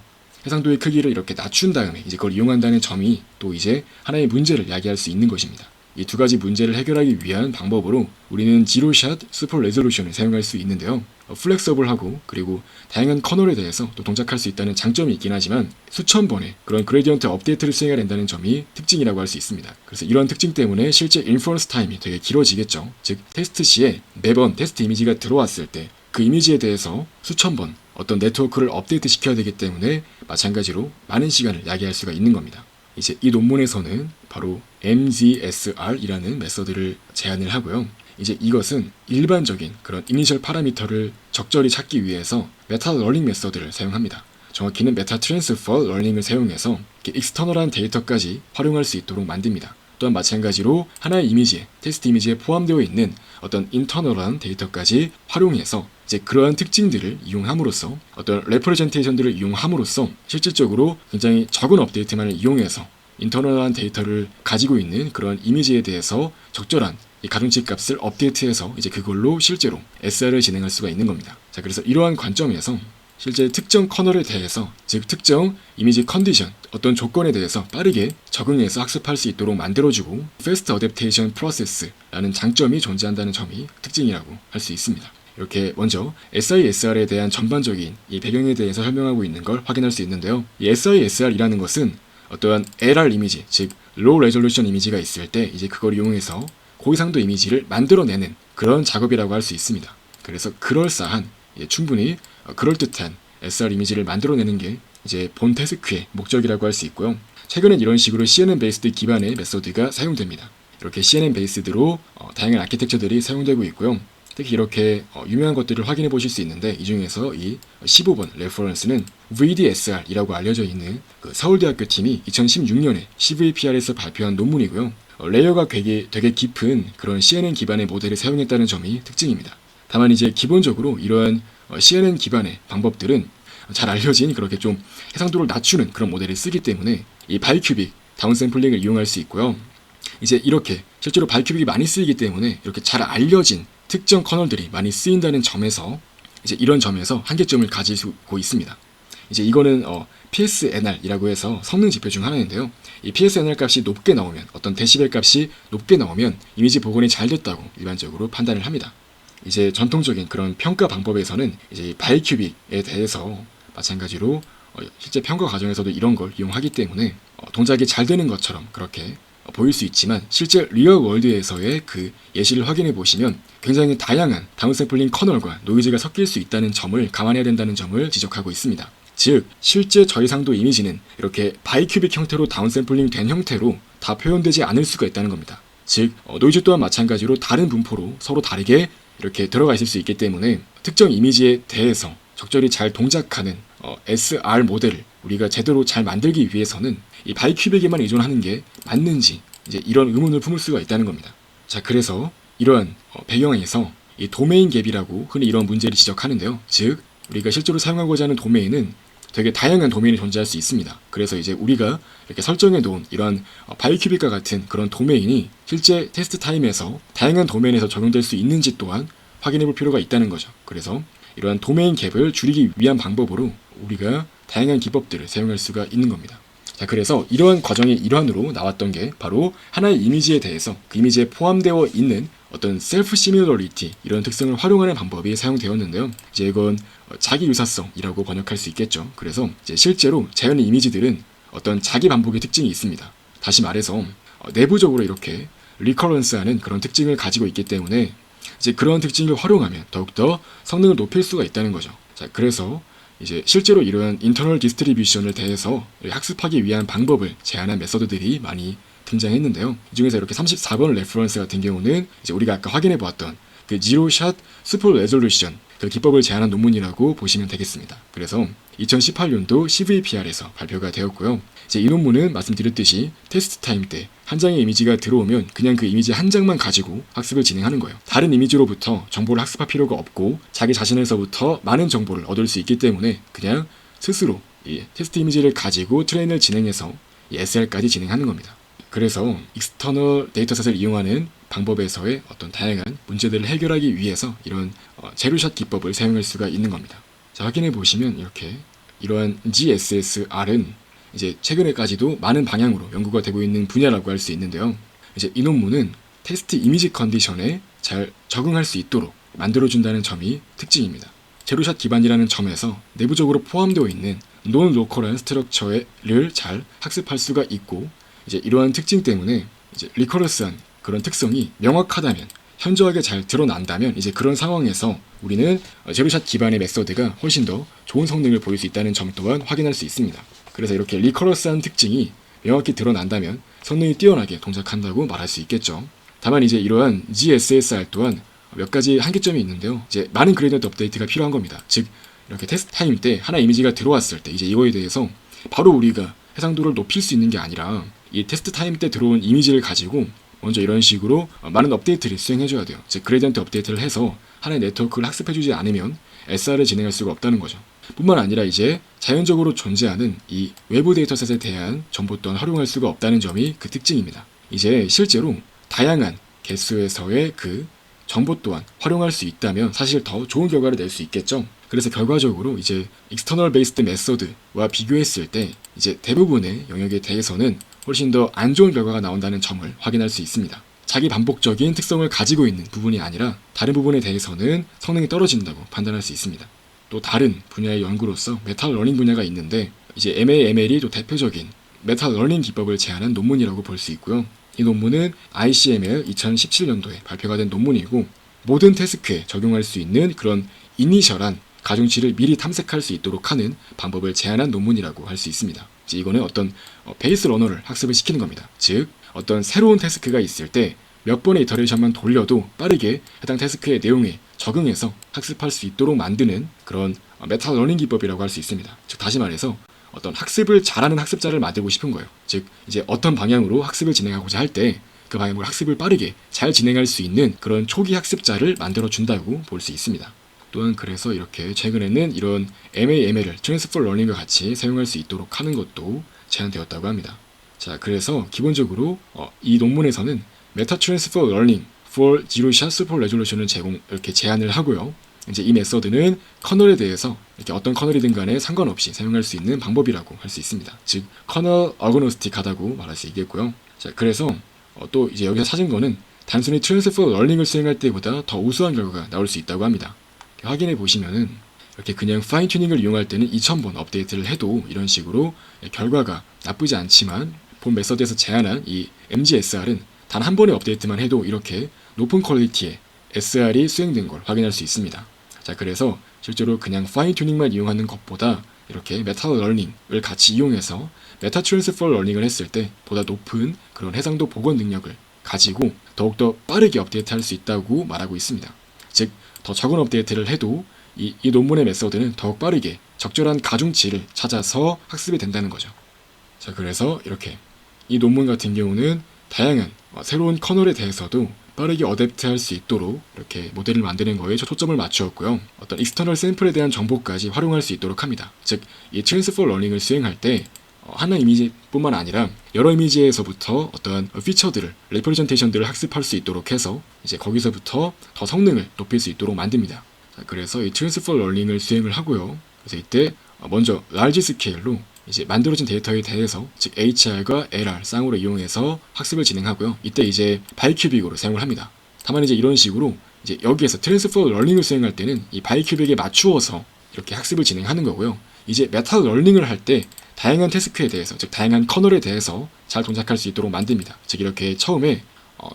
해상도의 크기를 이렇게 낮춘 다음에 이제 그걸 이용한다는 점이 또 이제 하나의 문제를 야기할 수 있는 것입니다. 이 두 가지 문제를 해결하기 위한 방법으로 우리는 지로샷 슈퍼 레졸루션을 사용할 수 있는데요. 플렉서블하고 그리고 다양한 커널에 대해서 또 동작할 수 있다는 장점이 있긴 하지만 수천 번의 그런 그레디언트 업데이트를 수행해야 된다는 점이 특징이라고 할 수 있습니다. 그래서 이러한 특징 때문에 실제 인퍼런스 타임이 되게 길어지겠죠. 즉 테스트 시에 매번 테스트 이미지가 들어왔을 때 그 이미지에 대해서 수천 번 어떤 네트워크를 업데이트 시켜야 되기 때문에 마찬가지로 많은 시간을 야기할 수가 있는 겁니다. 이제 이 논문에서는 바로 MGSR이라는 메서드를 제안을 하고요. 이제 이것은 일반적인 그런 이니셜 파라미터를 적절히 찾기 위해서 메타 러닝 메서드를 사용합니다. 정확히는 메타 트랜스퍼 러닝을 사용해서 익스터널한 데이터까지 활용할 수 있도록 만듭니다. 또한 마찬가지로 하나의 이미지에 테스트 이미지에 포함되어 있는 어떤 인터널한 데이터까지 활용해서 이제 그러한 특징들을 이용함으로써 어떤 레프레젠테이션들을 이용함으로써 실질적으로 굉장히 적은 업데이트만을 이용해서 인터널한 데이터를 가지고 있는 그런 이미지에 대해서 적절한 이 가중치 값을 업데이트해서 이제 그걸로 실제로 SR을 진행할 수가 있는 겁니다. 자, 그래서 이러한 관점에서 실제 특정 커널에 대해서 즉 특정 이미지 컨디션 어떤 조건에 대해서 빠르게 적응해서 학습할 수 있도록 만들어주고 Fast Adaptation Process라는 장점이 존재한다는 점이 특징이라고 할 수 있습니다. 이렇게 먼저 SISR에 대한 전반적인 이 배경에 대해서 설명하고 있는 걸 확인할 수 있는데요. 이 SISR이라는 것은 어떠한 LR 이미지, 즉 로우 레졸루션 이미지가 있을 때 이제 그걸 이용해서 고해상도 이미지를 만들어내는 그런 작업이라고 할 수 있습니다. 그래서 그럴싸한, 충분히 그럴듯한 SR 이미지를 만들어내는 게 이제 본 태스크의 목적이라고 할 수 있고요. 최근엔 이런 식으로 CNN 베이스드 기반의 메소드가 사용됩니다. 이렇게 CNN 베이스드로 다양한 아키텍처들이 사용되고 있고요. 특히 이렇게 유명한 것들을 확인해 보실 수 있는데, 이 중에서 이 15번 레퍼런스는 VDSR이라고 알려져 있는 그 서울대학교 팀이 2016년에 CVPR에서 발표한 논문이고요. 레이어가 되게 깊은 그런 CNN 기반의 모델을 사용했다는 점이 특징입니다. 다만 이제 기본적으로 이러한 CNN 기반의 방법들은 잘 알려진 그렇게 좀 해상도를 낮추는 그런 모델을 쓰기 때문에 이 바이큐빅 다운샘플링을 이용할 수 있고요. 이제 이렇게 실제로 바이큐빅이 많이 쓰이기 때문에 이렇게 잘 알려진 특정 커널들이 많이 쓰인다는 점에서 이제 이런 점에서 한계점을 가지고 있습니다. 이제 이거는 PSNR이라고 해서 성능 지표 중 하나인데요. 이 PSNR 값이 높게 나오면, 어떤 데시벨 값이 높게 나오면 이미지 복원이 잘 됐다고 일반적으로 판단을 합니다. 이제 전통적인 그런 평가 방법에서는 이제 바이큐빅에 대해서 마찬가지로 실제 평가 과정에서도 이런 걸 이용하기 때문에 동작이 잘 되는 것처럼 그렇게 보일 수 있지만, 실제 리얼 월드에서의 그 예시를 확인해 보시면 굉장히 다양한 다운샘플링 커널과 노이즈가 섞일 수 있다는 점을 감안해야 된다는 점을 지적하고 있습니다. 즉, 실제 저해상도 이미지는 이렇게 바이큐빅 형태로 다운샘플링 된 형태로 다 표현되지 않을 수가 있다는 겁니다. 즉, 노이즈 또한 마찬가지로 다른 분포로 서로 다르게 이렇게 들어가 있을 수 있기 때문에 특정 이미지에 대해서 적절히 잘 동작하는 SR 모델을 우리가 제대로 잘 만들기 위해서는 이 바이큐빅에만 의존하는 게 맞는지, 이제 이런 의문을 품을 수가 있다는 겁니다. 자, 그래서 이러한 배경에서 이 도메인 갭이라고 흔히 이런 문제를 지적하는데요. 즉, 우리가 실제로 사용하고자 하는 도메인은 되게 다양한 도메인이 존재할 수 있습니다. 그래서 이제 우리가 이렇게 설정해 놓은 이런 바이큐빅과 같은 그런 도메인이 실제 테스트 타임에서 다양한 도메인에서 적용될 수 있는지 또한 확인해 볼 필요가 있다는 거죠. 그래서 이러한 도메인 갭을 줄이기 위한 방법으로 우리가 다양한 기법들을 사용할 수가 있는 겁니다. 자, 그래서 이러한 과정의 일환으로 나왔던 게 바로 하나의 이미지에 대해서 그 이미지에 포함되어 있는 어떤 셀프 시뮬러리티, 이런 특성을 활용하는 방법이 사용되었는데요. 이제 이건 자기 유사성이라고 번역할 수 있겠죠. 그래서 이제 실제로 자연의 이미지들은 어떤 자기 반복의 특징이 있습니다. 다시 말해서 내부적으로 이렇게 리커런스하는 그런 특징을 가지고 있기 때문에 이제 그런 특징을 활용하면 더욱더 성능을 높일 수가 있다는 거죠. 자, 그래서 이제 실제로 이러한 인터널 디스트리뷰션을 대해서 학습하기 위한 방법을 제안한 메서드들이 많이 등장했는데요. 이 중에서 이렇게 34번 레퍼런스 같은 경우는 이제 우리가 아까 확인해 보았던 그 지로샷 슈퍼 레졸루션 그 기법을 제안한 논문이라고 보시면 되겠습니다. 그래서 2018년도 CVPR에서 발표가 되었고요. 이제 이 논문은 말씀드렸듯이 테스트 타임 때 한 장의 이미지가 들어오면 그냥 그 이미지 한 장만 가지고 학습을 진행하는 거예요. 다른 이미지로부터 정보를 학습할 필요가 없고 자기 자신에서부터 많은 정보를 얻을 수 있기 때문에 그냥 스스로 이 테스트 이미지를 가지고 트레인을 진행해서 이 SR까지 진행하는 겁니다. 그래서 익스터널 데이터셋을 이용하는 방법에서의 어떤 다양한 문제들을 해결하기 위해서 이런 제로샷 기법을 사용할 수가 있는 겁니다. 자, 확인해 보시면 이렇게 이러한 GSSR은 이제 최근에까지도 많은 방향으로 연구가 되고 있는 분야라고 할 수 있는데요. 이제 이 논문은 테스트 이미지 컨디션에 잘 적응할 수 있도록 만들어준다는 점이 특징입니다. 제로샷 기반이라는 점에서 내부적으로 포함되어 있는 논 로컬한 스트럭처를 잘 학습할 수가 있고, 이제 이러한 특징 때문에 이제 리커러스한 그런 특성이 명확하다면, 현저하게 잘 드러난다면 이제 그런 상황에서 우리는 제로샷 기반의 메서드가 훨씬 더 좋은 성능을 보일 수 있다는 점 또한 확인할 수 있습니다. 그래서 이렇게 리커러스한 특징이 명확히 드러난다면 성능이 뛰어나게 동작한다고 말할 수 있겠죠. 다만 이제 이러한 GSSR 또한 몇 가지 한계점이 있는데요. 이제 많은 그레이디언트 업데이트가 필요한 겁니다. 즉 이렇게 테스트 타임 때 하나 이미지가 들어왔을 때 이제 이거에 대해서 바로 우리가 해상도를 높일 수 있는 게 아니라 이 테스트 타임 때 들어온 이미지를 가지고 먼저 이런 식으로 많은 업데이트를 수행해줘야 돼요. 즉 그레이디언트 업데이트를 해서 하나의 네트워크를 학습해주지 않으면 SR을 진행할 수가 없다는 거죠. 뿐만 아니라 이제 자연적으로 존재하는 이 외부 데이터셋에 대한 정보 또한 활용할 수가 없다는 점이 그 특징입니다. 이제 실제로 다양한 개수에서의 그 정보 또한 활용할 수 있다면 사실 더 좋은 결과를 낼 수 있겠죠. 그래서 결과적으로 이제 external based method와 비교했을 때 이제 대부분의 영역에 대해서는 훨씬 더 안 좋은 결과가 나온다는 점을 확인할 수 있습니다. 자기 반복적인 특성을 가지고 있는 부분이 아니라 다른 부분에 대해서는 성능이 떨어진다고 판단할 수 있습니다. 또 다른 분야의 연구로서 메타러닝 분야가 있는데 이제 MAML이 또 대표적인 메타러닝 기법을 제안한 논문이라고 볼 수 있고요. 이 논문은 ICML 2017년도에 발표가 된 논문이고 모든 태스크에 적용할 수 있는 그런 이니셜한 가중치를 미리 탐색할 수 있도록 하는 방법을 제안한 논문이라고 할 수 있습니다. 이거는 어떤 베이스 러너를 학습을 시키는 겁니다. 즉 어떤 새로운 태스크가 있을 때 몇 번의 이터레이션만 돌려도 빠르게 해당 태스크의 내용에 적응해서 학습할 수 있도록 만드는 그런 메타러닝 기법이라고 할 수 있습니다. 즉 다시 말해서 어떤 학습을 잘하는 학습자를 만들고 싶은 거예요. 즉 이제 어떤 방향으로 학습을 진행하고자 할 때 그 방향으로 학습을 빠르게 잘 진행할 수 있는 그런 초기 학습자를 만들어 준다고 볼 수 있습니다. 또한 그래서 이렇게 최근에는 이런 MAML을 Transfer Learning과 같이 사용할 수 있도록 하는 것도 제안되었다고 합니다. 자, 그래서 기본적으로 이 논문에서는 Meta Transfer Learning for Zero-Shot Super Resolution을 이렇게 제안을 하고요. 이제 이 메서드는 커널에 대해서 이렇게 어떤 커널이든 간에 상관없이 사용할 수 있는 방법이라고 할 수 있습니다. 즉 커널 어그노스틱하다고 말할 수 있겠고요. 자, 그래서 또 이제 여기서 찾은 거는 단순히 트랜스퍼 러닝을 수행할 때보다 더 우수한 결과가 나올 수 있다고 합니다. 확인해 보시면은 이렇게 그냥 파인 튜닝을 이용할 때는 2000번 업데이트를 해도 이런 식으로 결과가 나쁘지 않지만 본 메서드에서 제안한 이 MGSR은 단 한 번의 업데이트만 해도 이렇게 높은 퀄리티의 SR이 수행된 걸 확인할 수 있습니다. 자, 그래서 실제로 그냥 파인 튜닝만 이용하는 것보다 이렇게 메타 러닝을 같이 이용해서 메타 트랜스퍼 러닝을 했을 때 보다 높은 그런 해상도 복원 능력을 가지고 더욱더 빠르게 업데이트할 수 있다고 말하고 있습니다. 즉 더 적은 업데이트를 해도 이 논문의 메서드는 더욱 빠르게 적절한 가중치를 찾아서 학습이 된다는 거죠. 자, 그래서 이렇게 이 논문 같은 경우는 다양한 새로운 커널에 대해서도 빠르게 어댑트할 수 있도록 이렇게 모델을 만드는 거에 초점을 맞추었고요. 어떤 익스터널 샘플에 대한 정보까지 활용할 수 있도록 합니다. 즉, 이 트랜스퍼 러닝을 수행할 때 하나 이미지뿐만 아니라 여러 이미지에서부터 어떠한 피처들을, 레프레젠테이션들을 학습할 수 있도록 해서 이제 거기서부터 더 성능을 높일 수 있도록 만듭니다. 자, 그래서 이 트랜스퍼 러닝을 수행을 하고요. 그래서 이때 먼저 라지 스케일로 이제 만들어진 데이터에 대해서 즉 HR과 LR 쌍으로 이용해서 학습을 진행하고요. 이때 이제 바이큐빅으로 사용을 합니다. 다만 이제 이런 식으로 이제 여기에서 트랜스퍼 러닝을 수행할 때는 이 바이큐빅에 맞추어서 이렇게 학습을 진행하는 거고요. 이제 메타 러닝을 할 때 다양한 태스크에 대해서 즉 다양한 커널에 대해서 잘 동작할 수 있도록 만듭니다. 즉 이렇게 처음에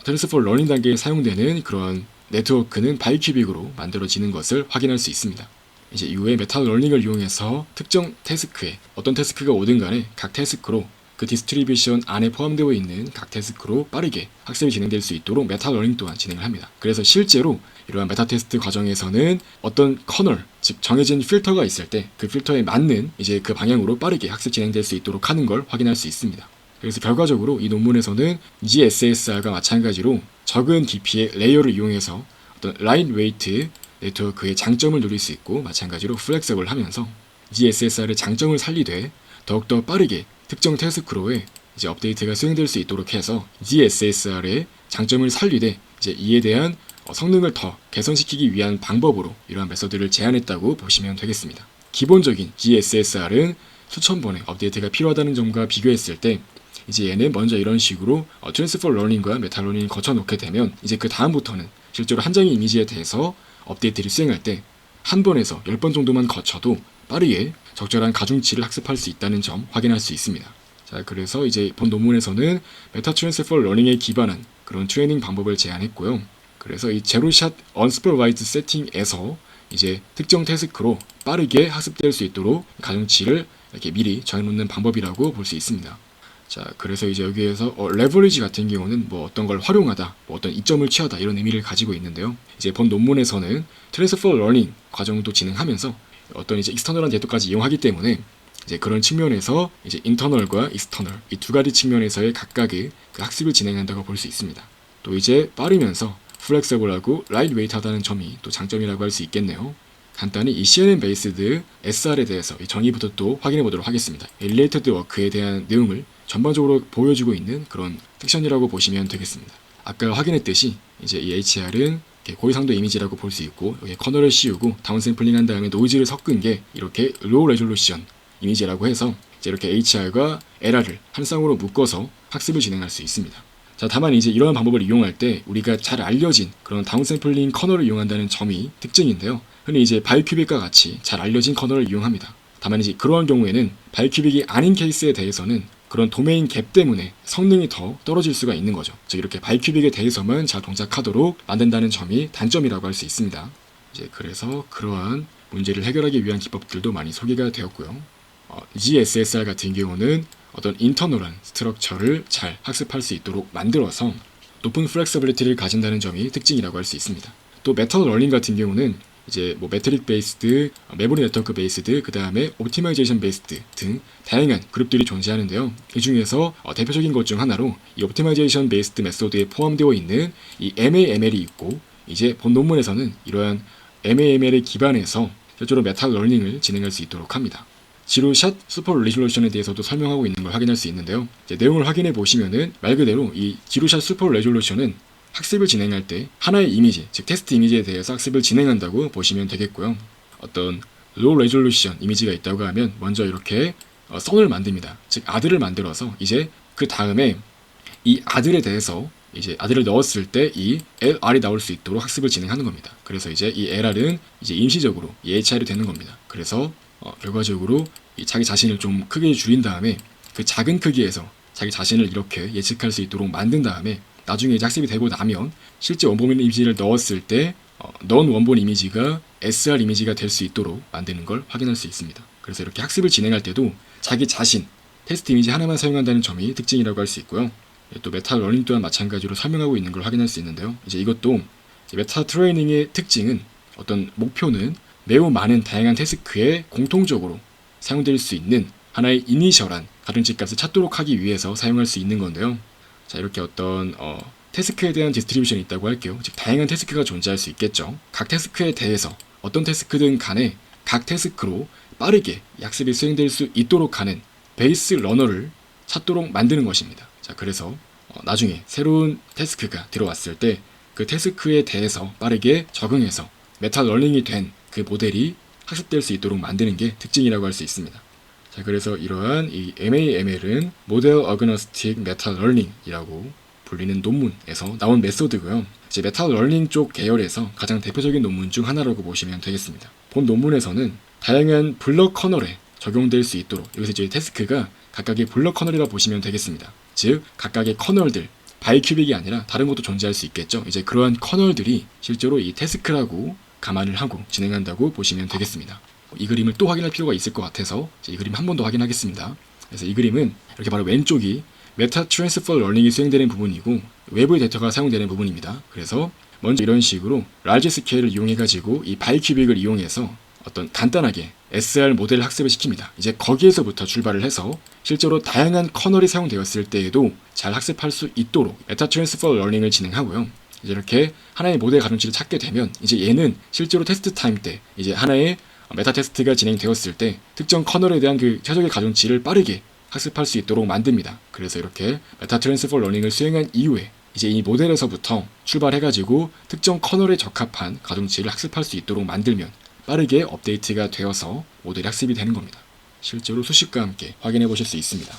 트랜스퍼 러닝 단계에 사용되는 그런 네트워크는 바이큐빅으로 만들어지는 것을 확인할 수 있습니다. 이제 이후에 메타 러닝을 이용해서 특정 태스크에 어떤 태스크가 오든 간에 각 태스크로 그 디스트리뷰션 안에 포함되어 있는 각 태스크로 빠르게 학습이 진행될 수 있도록 메타 러닝 또한 진행을 합니다. 그래서 실제로 이러한 메타 테스트 과정에서는 어떤 커널, 즉 정해진 필터가 있을 때 그 필터에 맞는 이제 그 방향으로 빠르게 학습 진행될 수 있도록 하는 걸 확인할 수 있습니다. 그래서 결과적으로 이 논문에서는 GSSR과 마찬가지로 적은 깊이의 레이어를 이용해서 어떤 라인 웨이트 네트워크의 장점을 누릴 수 있고 마찬가지로 플렉서블 하면서 GSSR의 장점을 살리되 더욱더 빠르게 특정 태스크로의 이제 업데이트가 수행될 수 있도록 해서 GSSR의 장점을 살리되 이제 이에 대한 성능을 더 개선시키기 위한 방법으로 이러한 메서드를 제안했다고 보시면 되겠습니다. 기본적인 GSSR은 수천 번의 업데이트가 필요하다는 점과 비교했을 때 이제 얘는 먼저 이런 식으로 트랜스퍼 러닝과 메타 러닝을 거쳐 놓게 되면 이제 그 다음부터는 실제로 한 장의 이미지에 대해서 업데이트를 수행할 때 한 번에서 10번 정도만 거쳐도 빠르게 적절한 가중치를 학습할 수 있다는 점 확인할 수 있습니다. 자, 그래서 이제 본 논문에서는 메타 트랜스퍼 러닝에 기반한 그런 트레이닝 방법을 제안했고요. 그래서 이 제로샷 언스퍼바이즈 세팅에서 이제 특정 태스크로 빠르게 학습될 수 있도록 가중치를 이렇게 미리 정해놓는 방법이라고 볼 수 있습니다. 자, 그래서 이제 여기에서 레버리지 같은 경우는 뭐 어떤 걸 활용하다, 뭐 어떤 이점을 취하다 이런 의미를 가지고 있는데요. 이제 본 논문에서는 트랜스퍼 러닝 과정도 진행하면서 어떤 이제 익스터널한 데이터까지 이용하기 때문에 이제 그런 측면에서 이제 인터널과 익스터널 이 두 가지 측면에서의 각각의 그 학습을 진행한다고 볼 수 있습니다. 또 이제 빠르면서 플렉서블하고 라이트웨이트하다는 점이 또 장점이라고 할 수 있겠네요. 간단히 이 CNN 베이스드 SR에 대해서 이 정의부터 또 확인해 보도록 하겠습니다. 릴레이터드 워크에 대한 내용을 전반적으로 보여주고 있는 그런 섹션이라고 보시면 되겠습니다. 아까 확인했듯이 이제 이 HR은 고해상도 이미지라고 볼 수 있고 여기 커널을 씌우고 다운샘플링한 다음에 노이즈를 섞은 게 이렇게 로우 레졸루션 이미지라고 해서 이제 이렇게 HR과 LR을 한 쌍으로 묶어서 학습을 진행할 수 있습니다. 자, 다만 이제 이러한 방법을 이용할 때 우리가 잘 알려진 그런 다운샘플링 커널을 이용한다는 점이 특징인데요. 흔히 이제 바이큐빅과 같이 잘 알려진 커널을 이용합니다. 다만 이제 그러한 경우에는 바이큐빅이 아닌 케이스에 대해서는 그런 도메인 갭 때문에 성능이 더 떨어질 수가 있는 거죠. 즉 이렇게 바이큐빅에 대해서만 잘 동작하도록 만든다는 점이 단점이라고 할 수 있습니다. 이제 그래서 그러한 문제를 해결하기 위한 기법들도 많이 소개가 되었고요. GSSR 같은 경우는 어떤 인터널한 스트럭처를 잘 학습할 수 있도록 만들어서 높은 플렉서빌리티를 가진다는 점이 특징이라고 할 수 있습니다. 또 메터드 러닝 같은 경우는 이제 뭐 매트릭 베이스드, 메모리 네트워크 베이스드, 그 다음에 옵티마이제이션 베이스드 등 다양한 그룹들이 존재하는데요. 이 중에서 대표적인 것 중 하나로 이 옵티마이제이션 베이스드 메소드에 포함되어 있는 이 MAML이 있고, 이제 본 논문에서는 이러한 MAML에 기반해서 실제로 메타드 러닝을 진행할 수 있도록 합니다. 지로샷 슈퍼 레졸루션에 대해서도 설명하고 있는 걸 확인할 수 있는데요. 이제 내용을 확인해 보시면은 말 그대로 이 지로샷 슈퍼 레졸루션은 학습을 진행할 때 하나의 이미지, 즉 테스트 이미지에 대해서 학습을 진행한다고 보시면 되겠고요. 어떤 로우 레졸루션 이미지가 있다고 하면 먼저 이렇게 선을 만듭니다. 즉 아들을 만들어서 이제 그 다음에 이 아들에 대해서 이제 아들을 넣었을 때 이 LR이 나올 수 있도록 학습을 진행하는 겁니다. 그래서 이제 이 LR은 이제 임시적으로 이 HR이 되는 겁니다. 그래서 결과적으로 자기 자신을 좀 크게 줄인 다음에 그 작은 크기에서 자기 자신을 이렇게 예측할 수 있도록 만든 다음에 나중에 이제 학습이 되고 나면 실제 원본 이미지를 넣었을 때 넣은 원본 이미지가 SR 이미지가 될 수 있도록 만드는 걸 확인할 수 있습니다. 그래서 이렇게 학습을 진행할 때도 자기 자신 테스트 이미지 하나만 사용한다는 점이 특징이라고 할 수 있고요. 또 메타 러닝 또한 마찬가지로 설명하고 있는 걸 확인할 수 있는데요. 이제 이것도 메타 트레이닝의 특징은 어떤 목표는 매우 많은 다양한 태스크에 공통적으로 사용될 수 있는 하나의 이니셜한 가중치 값을 찾도록 하기 위해서 사용할 수 있는 건데요. 자, 이렇게 어떤 태스크에 대한 디스트리뷰션이 있다고 할게요. 즉 다양한 태스크가 존재할 수 있겠죠. 각 태스크에 대해서 어떤 태스크든 간에 각 태스크로 빠르게 학습이 수행될 수 있도록 하는 베이스 러너를 찾도록 만드는 것입니다. 자, 그래서 나중에 새로운 태스크가 들어왔을 때 그 태스크에 대해서 빠르게 적응해서 메타 러닝이 된 그 모델이 학습될 수 있도록 만드는 게 특징이라고 할 수 있습니다. 자, 그래서 이러한 이 MAML은 모델 어그노스틱 메타 러닝이라고 불리는 논문에서 나온 메소드고요. 이제 메타 러닝 쪽 계열에서 가장 대표적인 논문 중 하나라고 보시면 되겠습니다. 본 논문에서는 다양한 블럭 커널에 적용될 수 있도록, 여기서 이제 태스크가 각각의 블럭 커널이라 보시면 되겠습니다. 즉 각각의 커널들, 바이큐빅이 아니라 다른 것도 존재할 수 있겠죠. 이제 그러한 커널들이 실제로 이 태스크라고 감안을 하고 진행한다고 보시면 되겠습니다. 이 그림을 또 확인할 필요가 있을 것 같아서 이 그림 한 번 더 확인하겠습니다. 그래서 이 그림은 이렇게 바로 왼쪽이 메타 트랜스퍼 러닝이 수행되는 부분이고 외부의 데이터가 사용되는 부분입니다. 그래서 먼저 이런 식으로 라지 스케일을 이용해가지고 이 바이큐빅을 이용해서 어떤 간단하게 SR 모델 학습을 시킵니다. 이제 거기에서부터 출발을 해서 실제로 다양한 커널이 사용되었을 때에도 잘 학습할 수 있도록 메타 트랜스퍼 러닝을 진행하고요. 이제 이렇게 하나의 모델 가중치를 찾게 되면 이제 얘는 실제로 테스트 타임 때 이제 하나의 메타 테스트가 진행되었을 때 특정 커널에 대한 그 최적의 가중치를 빠르게 학습할 수 있도록 만듭니다. 그래서 이렇게 메타 트랜스퍼 러닝을 수행한 이후에 이제 이 모델에서부터 출발해가지고 특정 커널에 적합한 가중치를 학습할 수 있도록 만들면 빠르게 업데이트가 되어서 모델이 학습이 되는 겁니다. 실제로 수식과 함께 확인해 보실 수 있습니다.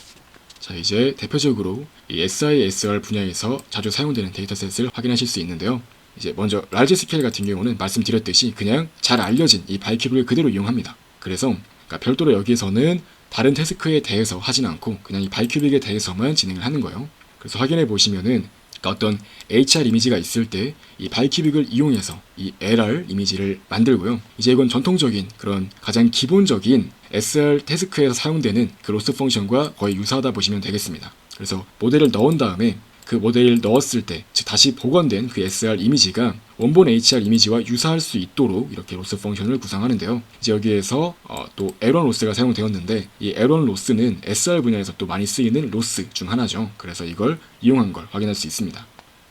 자, 이제 대표적으로 이 SISR 분야에서 자주 사용되는 데이터셋을 확인하실 수 있는데요. 이제 먼저 라지 스케일 같은 경우는 말씀드렸듯이 그냥 잘 알려진 이 바이큐빅을 그대로 이용합니다. 그래서 별도로 여기에서는 다른 태스크에 대해서 하진 않고 그냥 이 바이큐빅에 대해서만 진행을 하는 거예요. 그래서 확인해 보시면은 어떤 HR 이미지가 있을 때 이 바이큐빅을 이용해서 이 LR 이미지를 만들고요. 이제 이건 전통적인 그런 가장 기본적인 SR 태스크에서 사용되는 그 로스 펑션과 거의 유사하다 보시면 되겠습니다. 그래서 모델을 넣은 다음에 그 모델을 넣었을 때, 즉 다시 복원된 그 SR 이미지가 원본 HR 이미지와 유사할 수 있도록 이렇게 로스 펑션을 구성하는데요. 이제 여기에서 또 에런 로스가 사용되었는데 이 에런 로스는 SR 분야에서 또 많이 쓰이는 로스 중 하나죠. 그래서 이걸 이용한 걸 확인할 수 있습니다.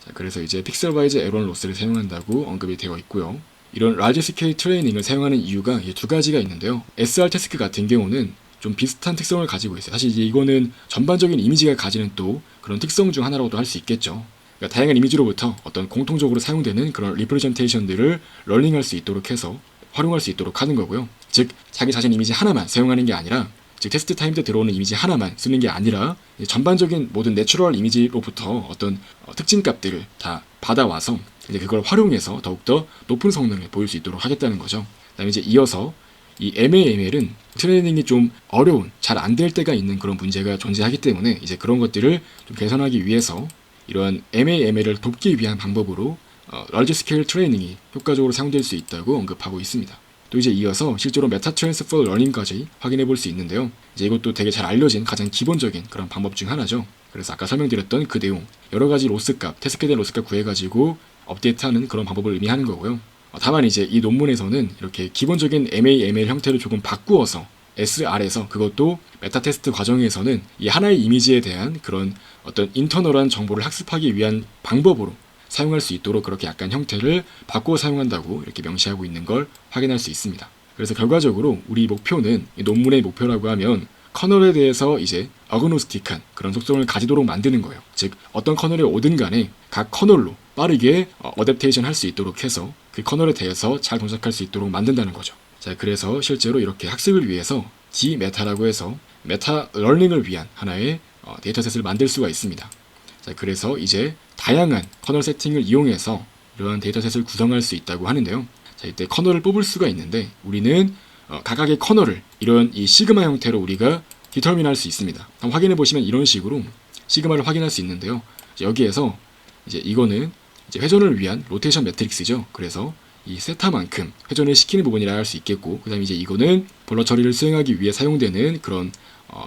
자, 그래서 이제 픽셀와이즈 에런 로스를 사용한다고 언급이 되어 있고요. 이런 라지 스케일 트레이닝을 사용하는 이유가 두 가지가 있는데요. SR 태스크 같은 경우는 좀 비슷한 특성을 가지고 있어요. 사실 이제 이거는 전반적인 이미지가 가지는 또 그런 특성 중 하나라고도 할 수 있겠죠. 그러니까 다양한 이미지로부터 어떤 공통적으로 사용되는 그런 리프레젠테이션들을 러닝할 수 있도록 해서 활용할 수 있도록 하는 거고요. 즉 자기 자신 이미지 하나만 사용하는 게 아니라 즉 테스트 타임 때 들어오는 이미지 하나만 쓰는 게 아니라 전반적인 모든 내추럴 이미지로부터 어떤 특징 값들을 다 받아와서 이제 그걸 활용해서 더욱더 높은 성능을 보일 수 있도록 하겠다는 거죠. 그다음에 이제 이어서 이 MAML은 트레이닝이 좀 어려운, 잘 안 될 때가 있는 그런 문제가 존재하기 때문에 이제 그런 것들을 좀 개선하기 위해서 이러한 MAML을 돕기 위한 방법으로 large scale 트레이닝이 효과적으로 사용될 수 있다고 언급하고 있습니다. 또 이제 이어서 실제로 메타 트랜스퍼 러닝까지 확인해 볼 수 있는데요. 이제 이것도 되게 잘 알려진 가장 기본적인 그런 방법 중 하나죠. 그래서 아까 설명드렸던 그 내용, 여러 가지 로스값, 태스크된 로스값 구해가지고 업데이트하는 그런 방법을 의미하는 거고요. 다만 이제 이 논문에서는 이렇게 기본적인 MAML 형태를 조금 바꾸어서 SR에서 그것도 메타 테스트 과정에서는 이 하나의 이미지에 대한 그런 어떤 인터널한 정보를 학습하기 위한 방법으로 사용할 수 있도록 그렇게 약간 형태를 바꾸어 사용한다고 이렇게 명시하고 있는 걸 확인할 수 있습니다. 그래서 결과적으로 우리 목표는, 이 논문의 목표라고 하면 커널에 대해서 이제 어그노스틱한 그런 속성을 가지도록 만드는 거예요. 즉 어떤 커널에 오든 간에 각 커널로 빠르게 어댑테이션 할 수 있도록 해서 그 커널에 대해서 잘 동작할 수 있도록 만든다는 거죠. 자, 그래서 실제로 이렇게 학습을 위해서 D메타라고 해서 메타 러닝을 위한 하나의 데이터셋을 만들 수가 있습니다. 자, 그래서 이제 다양한 커널 세팅을 이용해서 이러한 데이터셋을 구성할 수 있다고 하는데요. 자, 이때 커널을 뽑을 수가 있는데 우리는 각각의 커널을 이런 이 시그마 형태로 우리가 디터민할 수 있습니다. 확인해 보시면 이런 식으로 시그마를 확인할 수 있는데요. 여기에서 이제 이거는 이제 회전을 위한 로테이션 매트릭스죠. 그래서 이 세타만큼 회전을 시키는 부분이라 할 수 있겠고, 그 다음에 이제 이거는 볼러 처리를 수행하기 위해 사용되는 그런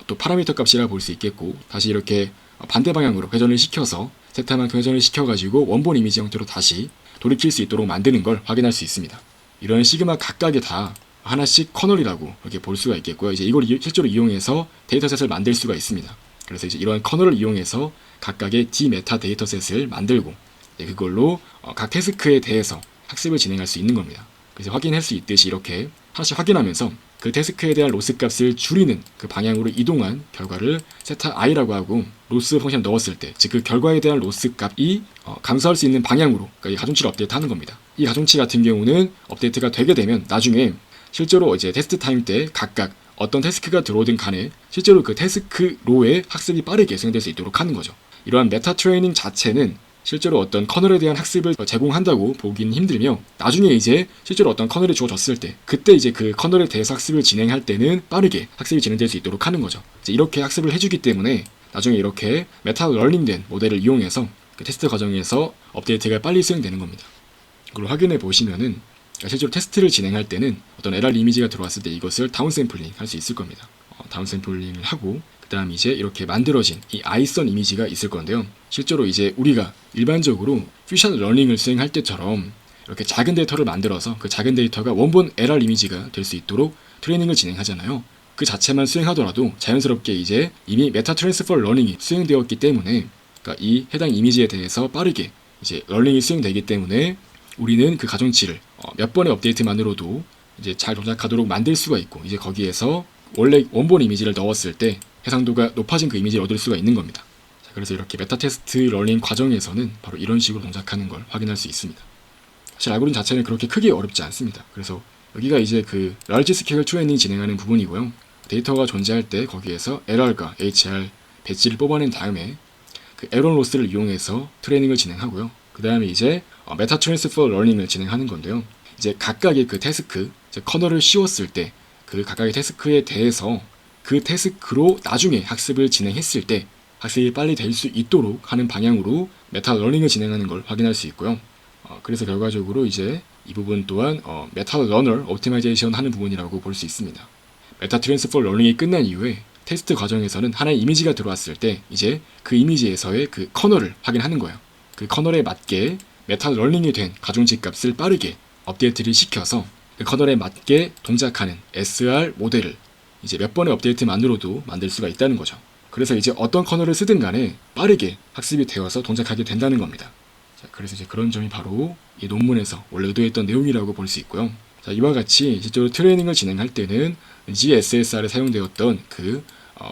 또 파라미터 값이라 볼 수 있겠고, 다시 이렇게 반대 방향으로 회전을 시켜서 세타만큼 회전을 시켜가지고 원본 이미지 형태로 다시 돌이킬 수 있도록 만드는 걸 확인할 수 있습니다. 이런 시그마 각각에 다 하나씩 커널이라고 이렇게 볼 수가 있겠고요. 이제 이걸 실제로 이용해서 데이터셋을 만들 수가 있습니다. 그래서 이제 이러한 커널을 이용해서 각각의 D메타 데이터셋을 만들고 그걸로 각 태스크에 대해서 학습을 진행할 수 있는 겁니다. 그래서 확인할 수 있듯이 이렇게 하나씩 확인하면서 그 태스크에 대한 로스 값을 줄이는 그 방향으로 이동한 결과를 세타 i라고 하고, 로스 펑션 넣었을 때, 즉 그 결과에 대한 로스 값이 감소할 수 있는 방향으로 그러니까 이 가중치를 업데이트하는 겁니다. 이 가중치 같은 경우는 업데이트가 되게 되면 나중에 실제로 이제 테스트 타임 때 각각 어떤 태스크가 들어오든 간에 실제로 그 태스크로의 학습이 빠르게 수행될 수 있도록 하는 거죠. 이러한 메타 트레이닝 자체는 실제로 어떤 커널에 대한 학습을 제공한다고 보긴 힘들며, 나중에 이제 실제로 어떤 커널이 주어졌을 때 그때 이제 그 커널에 대해서 학습을 진행할 때는 빠르게 학습이 진행될 수 있도록 하는 거죠. 이제 이렇게 학습을 해주기 때문에 나중에 이렇게 메타 러닝된 모델을 이용해서 그 테스트 과정에서 업데이트가 빨리 수행되는 겁니다. 그걸 확인해 보시면은 실제로 테스트를 진행할 때는 어떤 LR 이미지가 들어왔을 때 이것을 다운샘플링 할 수 있을 겁니다. 다운샘플링을 하고 그 다음 이제 이렇게 만들어진 이 아이선 이미지가 있을 건데요. 실제로 이제 우리가 일반적으로 퓨전 러닝을 수행할 때처럼 이렇게 작은 데이터를 만들어서 그 작은 데이터가 원본 LR 이미지가 될 수 있도록 트레이닝을 진행하잖아요. 그 자체만 수행하더라도 자연스럽게 이제 이미 메타 트랜스퍼 러닝이 수행되었기 때문에, 그러니까 이 해당 이미지에 대해서 빠르게 이제 러닝이 수행되기 때문에 우리는 그 가중치를 몇 번의 업데이트만으로도 이제 잘 동작하도록 만들 수가 있고, 이제 거기에서 원래 원본 이미지를 넣었을 때 해상도가 높아진 그 이미지를 얻을 수가 있는 겁니다. 자, 그래서 이렇게 메타 테스트 러닝 과정에서는 바로 이런 식으로 동작하는 걸 확인할 수 있습니다. 사실 알고리즘 자체는 그렇게 크게 어렵지 않습니다. 그래서 여기가 이제 그 large scale 트레이닝 진행하는 부분이고요. 데이터가 존재할 때 거기에서 LR과 HR 배지를 뽑아낸 다음에 그 에러 로스를 이용해서 트레이닝을 진행하고요. 그 다음에 이제 메타 트랜스퍼 러닝을 진행하는 건데요. 이제 각각의 그 태스크, 커널을 씌웠을 때 그 각각의 태스크에 대해서 그 태스크로 나중에 학습을 진행했을 때 학습이 빨리 될 수 있도록 하는 방향으로 메타 러닝을 진행하는 걸 확인할 수 있고요. 그래서 결과적으로 이제 이 부분 또한 메타 러너 옵티마이제이션 하는 부분이라고 볼 수 있습니다. 메타 트랜스퍼 러닝이 끝난 이후에 테스트 과정에서는 하나의 이미지가 들어왔을 때 이제 그 이미지에서의 그 커널을 확인하는 거예요. 그 커널에 맞게 메타 러닝이 된 가중치 값을 빠르게 업데이트를 시켜서 그 커널에 맞게 동작하는 SR 모델을 이제 몇 번의 업데이트만으로도 만들 수가 있다는 거죠. 그래서 이제 어떤 커널을 쓰든 간에 빠르게 학습이 되어서 동작하게 된다는 겁니다. 자, 그래서 이제 그런 점이 바로 이 논문에서 원래 의도했던 내용이라고 볼 수 있고요. 자, 이와 같이 실제로 트레이닝을 진행할 때는 GSSR에 사용되었던 그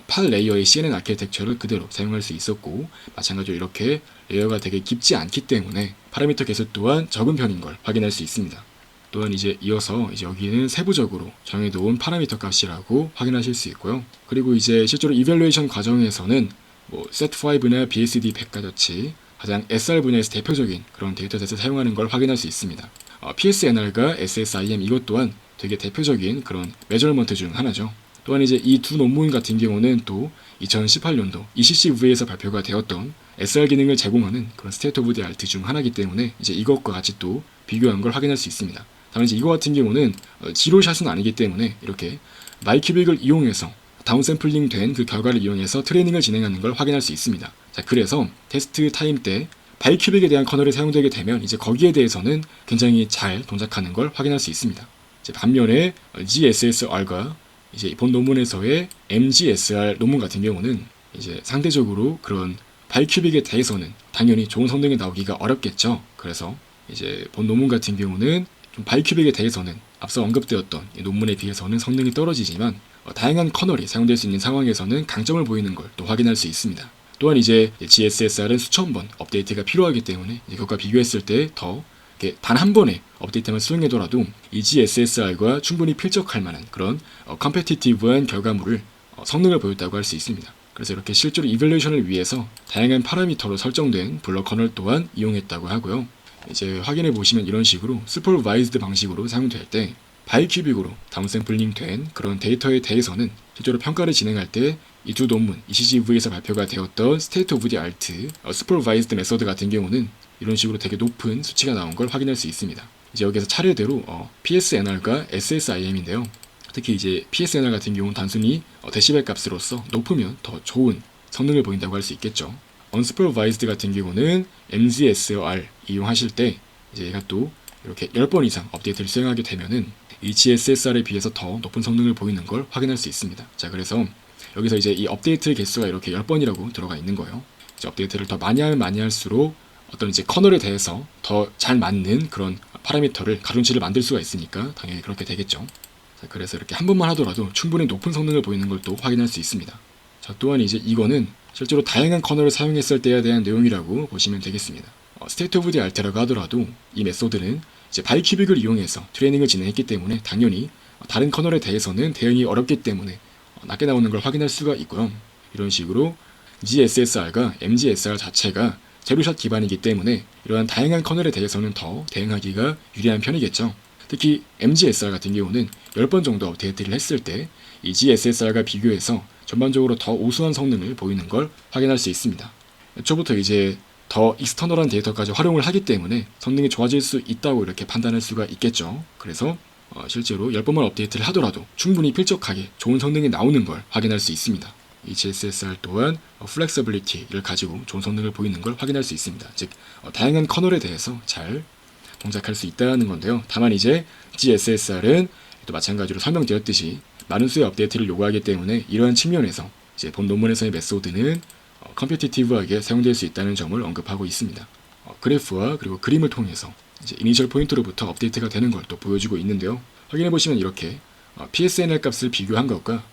8레이어의 CNN 아키텍처를 그대로 사용할 수 있었고, 마찬가지로 이렇게 레이어가 되게 깊지 않기 때문에 파라미터 개수 또한 적은 편인 걸 확인할 수 있습니다. 또한 이제 이어서 이제 여기는 세부적으로 정해놓은 파라미터 값이라고 확인하실 수 있고요. 그리고 이제 실제로 이밸루에이션 과정에서는 뭐 set5나 BSD100과 같이 가장 SR 분야에서 대표적인 그런 데이터셋을 사용하는 걸 확인할 수 있습니다. PSNR과 SSIM 이것 또한 되게 대표적인 그런 메저먼트 중 하나죠. 또한 이제 이 두 논문 같은 경우는 또 2018년도 ECCV에서 발표가 되었던 SR 기능을 제공하는 그런 스테이트 오브 디 아트 중 하나이기 때문에 이제 이것과 같이 또 비교한 걸 확인할 수 있습니다. 다만 이제 이거 같은 경우는 지로샷은 아니기 때문에 이렇게 마이큐빅을 이용해서 다운샘플링 된 그 결과를 이용해서 트레이닝을 진행하는 걸 확인할 수 있습니다. 자, 그래서 테스트 타임 때 바이큐빅에 대한 커널이 사용되게 되면 이제 거기에 대해서는 굉장히 잘 동작하는 걸 확인할 수 있습니다. 이제 반면에 GSSR과 이제 본 논문에서의 MGSR 논문 같은 경우는 이제 상대적으로 그런 바이큐빅에 대해서는 당연히 좋은 성능이 나오기가 어렵겠죠. 그래서 이제 본 논문 같은 경우는 좀 바이큐빅에 대해서는 앞서 언급되었던 이 논문에 비해서는 성능이 떨어지지만 다양한 커널이 사용될 수 있는 상황에서는 강점을 보이는 걸 또 확인할 수 있습니다. 또한 이제 GSSR은 수천 번 업데이트가 필요하기 때문에 그것과 비교했을 때 더 단 한 번의 업데이트만 수행해더라도 이 GSSR과 충분히 필적할 만한 그런 컴페티티브한 결과물을 성능을 보였다고 할 수 있습니다. 그래서 이렇게 실제로 이밸루에이션을 위해서 다양한 파라미터로 설정된 블럭 커널 또한 이용했다고 하고요. 이제 확인해 보시면 이런 식으로 슈퍼바이즈드 방식으로 사용될 때 바이큐빅으로 다운샘플링 된 그런 데이터에 대해서는 실제로 평가를 진행할 때 이 두 논문 ECCV에서 발표가 되었던 스테이트 오브 디 아트 슈퍼바이즈드 메서드 같은 경우는 이런 식으로 되게 높은 수치가 나온 걸 확인할 수 있습니다. 이제 여기서 차례대로 PSNR과 SSIM인데요. 특히 이제 PSNR 같은 경우는 단순히 데시벨 값으로서 높으면 더 좋은 성능을 보인다고 할 수 있겠죠. unsupervised 같은 경우는 MGSR 이용하실 때 이제 얘가 또 이렇게 10번 이상 업데이트를 수행하게 되면은 이 GSSR에 비해서 더 높은 성능을 보이는 걸 확인할 수 있습니다. 자, 그래서 여기서 이제 이 업데이트 개수가 이렇게 10번이라고 들어가 있는 거예요. 이제 업데이트를 더 많이 하면 많이 할수록 어떤 이제 커널에 대해서 더 잘 맞는 그런 파라미터를 가중치를 만들 수가 있으니까 당연히 그렇게 되겠죠. 자, 그래서 이렇게 한 번만 하더라도 충분히 높은 성능을 보이는 걸 또 확인할 수 있습니다. 자, 또한 이제 이거는 실제로 다양한 커널을 사용했을 때에 대한 내용이라고 보시면 되겠습니다. 스테이트 오브 디 아트라고 하더라도 이 메소드는 이제 바이큐빅을 이용해서 트레이닝을 진행했기 때문에 당연히 다른 커널에 대해서는 대응이 어렵기 때문에 낮게 나오는 걸 확인할 수가 있고요. 이런 식으로 GSSR과 MGSR 자체가 제로샷 기반이기 때문에 이러한 다양한 커널에 대해서는 더 대응하기가 유리한 편이겠죠. 특히 MGSR 같은 경우는 10번 정도 업데이트를 했을 때 이 GSSR과 비교해서 전반적으로 더 우수한 성능을 보이는 걸 확인할 수 있습니다. 애초부터 이제 더 익스터널한 데이터까지 활용을 하기 때문에 성능이 좋아질 수 있다고 이렇게 판단할 수가 있겠죠. 그래서 실제로 10번만 업데이트를 하더라도 충분히 필적하게 좋은 성능이 나오는 걸 확인할 수 있습니다. 이 GSSR 또한 플렉서빌리티를 가지고 좋은 성능을 보이는 걸 확인할 수 있습니다. 즉 다양한 커널에 대해서 잘 동작할 수 있다는 건데요. 다만 이제 GSSR은 또 마찬가지로 설명드렸듯이 많은 수의 업데이트를 요구하기 때문에 이러한 측면에서 이제 본 논문에서의 메소드는 컴피티티브하게 사용될 수 있다는 점을 언급하고 있습니다. 그래프와 그리고 그림을 통해서 이제 이니셜 포인트로부터 업데이트가 되는 걸 또 보여주고 있는데요. 확인해 보시면 이렇게 PSNR 값을 비교한 것과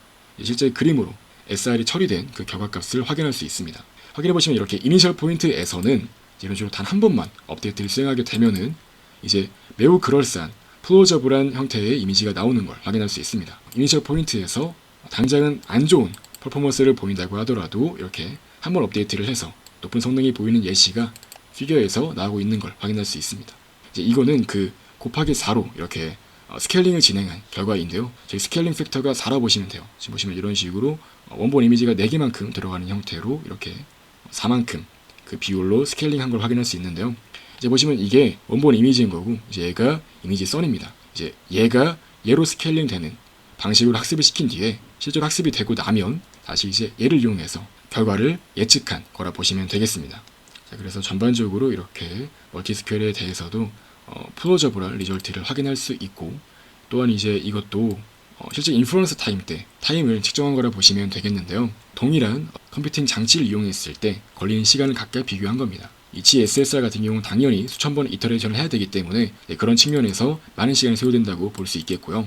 실제 그림으로 SR이 처리된 그 결과값을 확인할 수 있습니다. 확인해 보시면 이렇게 이니셜 포인트에서는 이런 식으로 단 한 번만 업데이트를 수행하게 되면은 이제 매우 그럴싸한 플로저블한 형태의 이미지가 나오는 걸 확인할 수 있습니다. 이니셜 포인트에서 당장은 안 좋은 퍼포먼스를 보인다고 하더라도 이렇게 한 번 업데이트를 해서 높은 성능이 보이는 예시가 피겨에서 나오고 있는 걸 확인할 수 있습니다. 이제 이거는 그 곱하기 4로 이렇게 스케일링을 진행한 결과인데요. 저희 스케일링 팩터가 4라 보시면 돼요. 지금 보시면 이런 식으로 원본 이미지가 4개만큼 들어가는 형태로 이렇게 4만큼 그 비율로 스케일링한 걸 확인할 수 있는데요. 이제 보시면 이게 원본 이미지인 거고 이제 얘가 이미지 선입니다. 이제 얘가 얘로 스케일링 되는 방식으로 학습을 시킨 뒤에 실제로 학습이 되고 나면 다시 이제 얘를 이용해서 결과를 예측한 거라 보시면 되겠습니다. 자, 그래서 전반적으로 이렇게 멀티스퀘어에 대해서도 플로저블한 리절트를 확인할 수 있고 또한 이제 이것도 실제 인퍼런스 타임 때 타임을 측정한 거라 보시면 되겠는데요. 동일한 컴퓨팅 장치를 이용했을 때 걸리는 시간을 각각 비교한 겁니다. 이 GSSR 같은 경우는 당연히 수천 번 이터레이션을 해야 되기 때문에 그런 측면에서 많은 시간이 소요된다고 볼 수 있겠고요.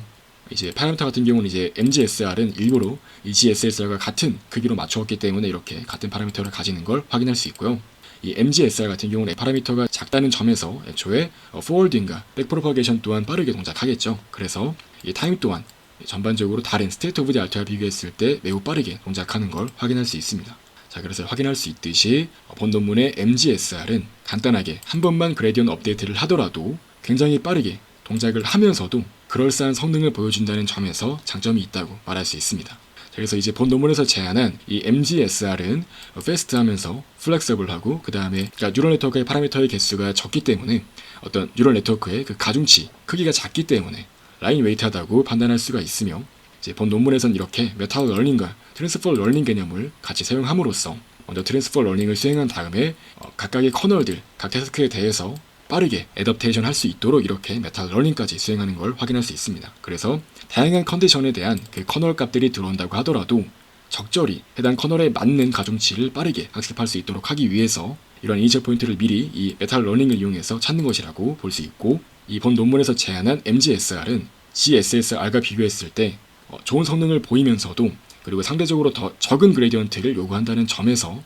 이제 파라미터 같은 경우는 이제 MGSR은 일부러 이 GSSR과 같은 크기로 맞추었기 때문에 이렇게 같은 파라미터를 가지는 걸 확인할 수 있고요. 이 MGSR 같은 경우는 파라미터가 작다는 점에서 애초에 포워딩과 백프로파게이션 또한 빠르게 동작하겠죠. 그래서 이 타임 또한 전반적으로 다른 스테이트 오브 디 아트와 비교했을 때 매우 빠르게 동작하는 걸 확인할 수 있습니다. 자, 그래서 확인할 수 있듯이 본 논문의 MGSR은 간단하게 한 번만 그레디언 업데이트를 하더라도 굉장히 빠르게 동작을 하면서도 그럴싸한 성능을 보여준다는 점에서 장점이 있다고 말할 수 있습니다. 그래서 이제 본 논문에서 제안한 이 MGSR은 패스트하면서 플렉서블하고 그 다음에 뉴럴 네트워크의 파라미터의 개수가 적기 때문에 어떤 뉴럴 네트워크의 그 가중치 크기가 작기 때문에 라인 웨이트하다고 판단할 수가 있으며 이제 본 논문에서는 이렇게 메타 러닝과 트랜스퍼 러닝 개념을 같이 사용함으로써 먼저 트랜스퍼 러닝을 수행한 다음에 각각의 커널들, 각 태스크에 대해서 빠르게 애더프테이션 할 수 있도록 이렇게 메타 러닝까지 수행하는 걸 확인할 수 있습니다. 그래서 다양한 컨디션에 대한 그 커널 값들이 들어온다고 하더라도 적절히 해당 커널에 맞는 가중치를 빠르게 학습할 수 있도록 하기 위해서 이런 이니셜 포인트를 미리 이 메타 러닝을 이용해서 찾는 것이라고 볼 수 있고, 이 본 논문에서 제안한 MGSR은 GSSR과 비교했을 때 좋은 성능을 보이면서도 그리고 상대적으로 더 적은 그레디언트를 요구한다는 점에서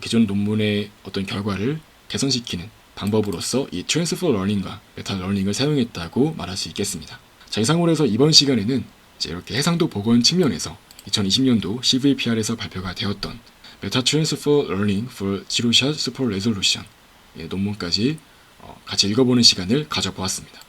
기존 논문의 어떤 결과를 개선시키는 방법으로서 이 트랜스퍼 러닝과 메타 러닝을 사용했다고 말할 수 있겠습니다. 자, 이상으로 해서 이번 시간에는 이제 이렇게 해상도 보건 측면에서 2020년도 CVPR에서 발표가 되었던 메타 트랜스퍼 러닝 for Zero Shot Super Resolution 논문까지 같이 읽어보는 시간을 가져보았습니다.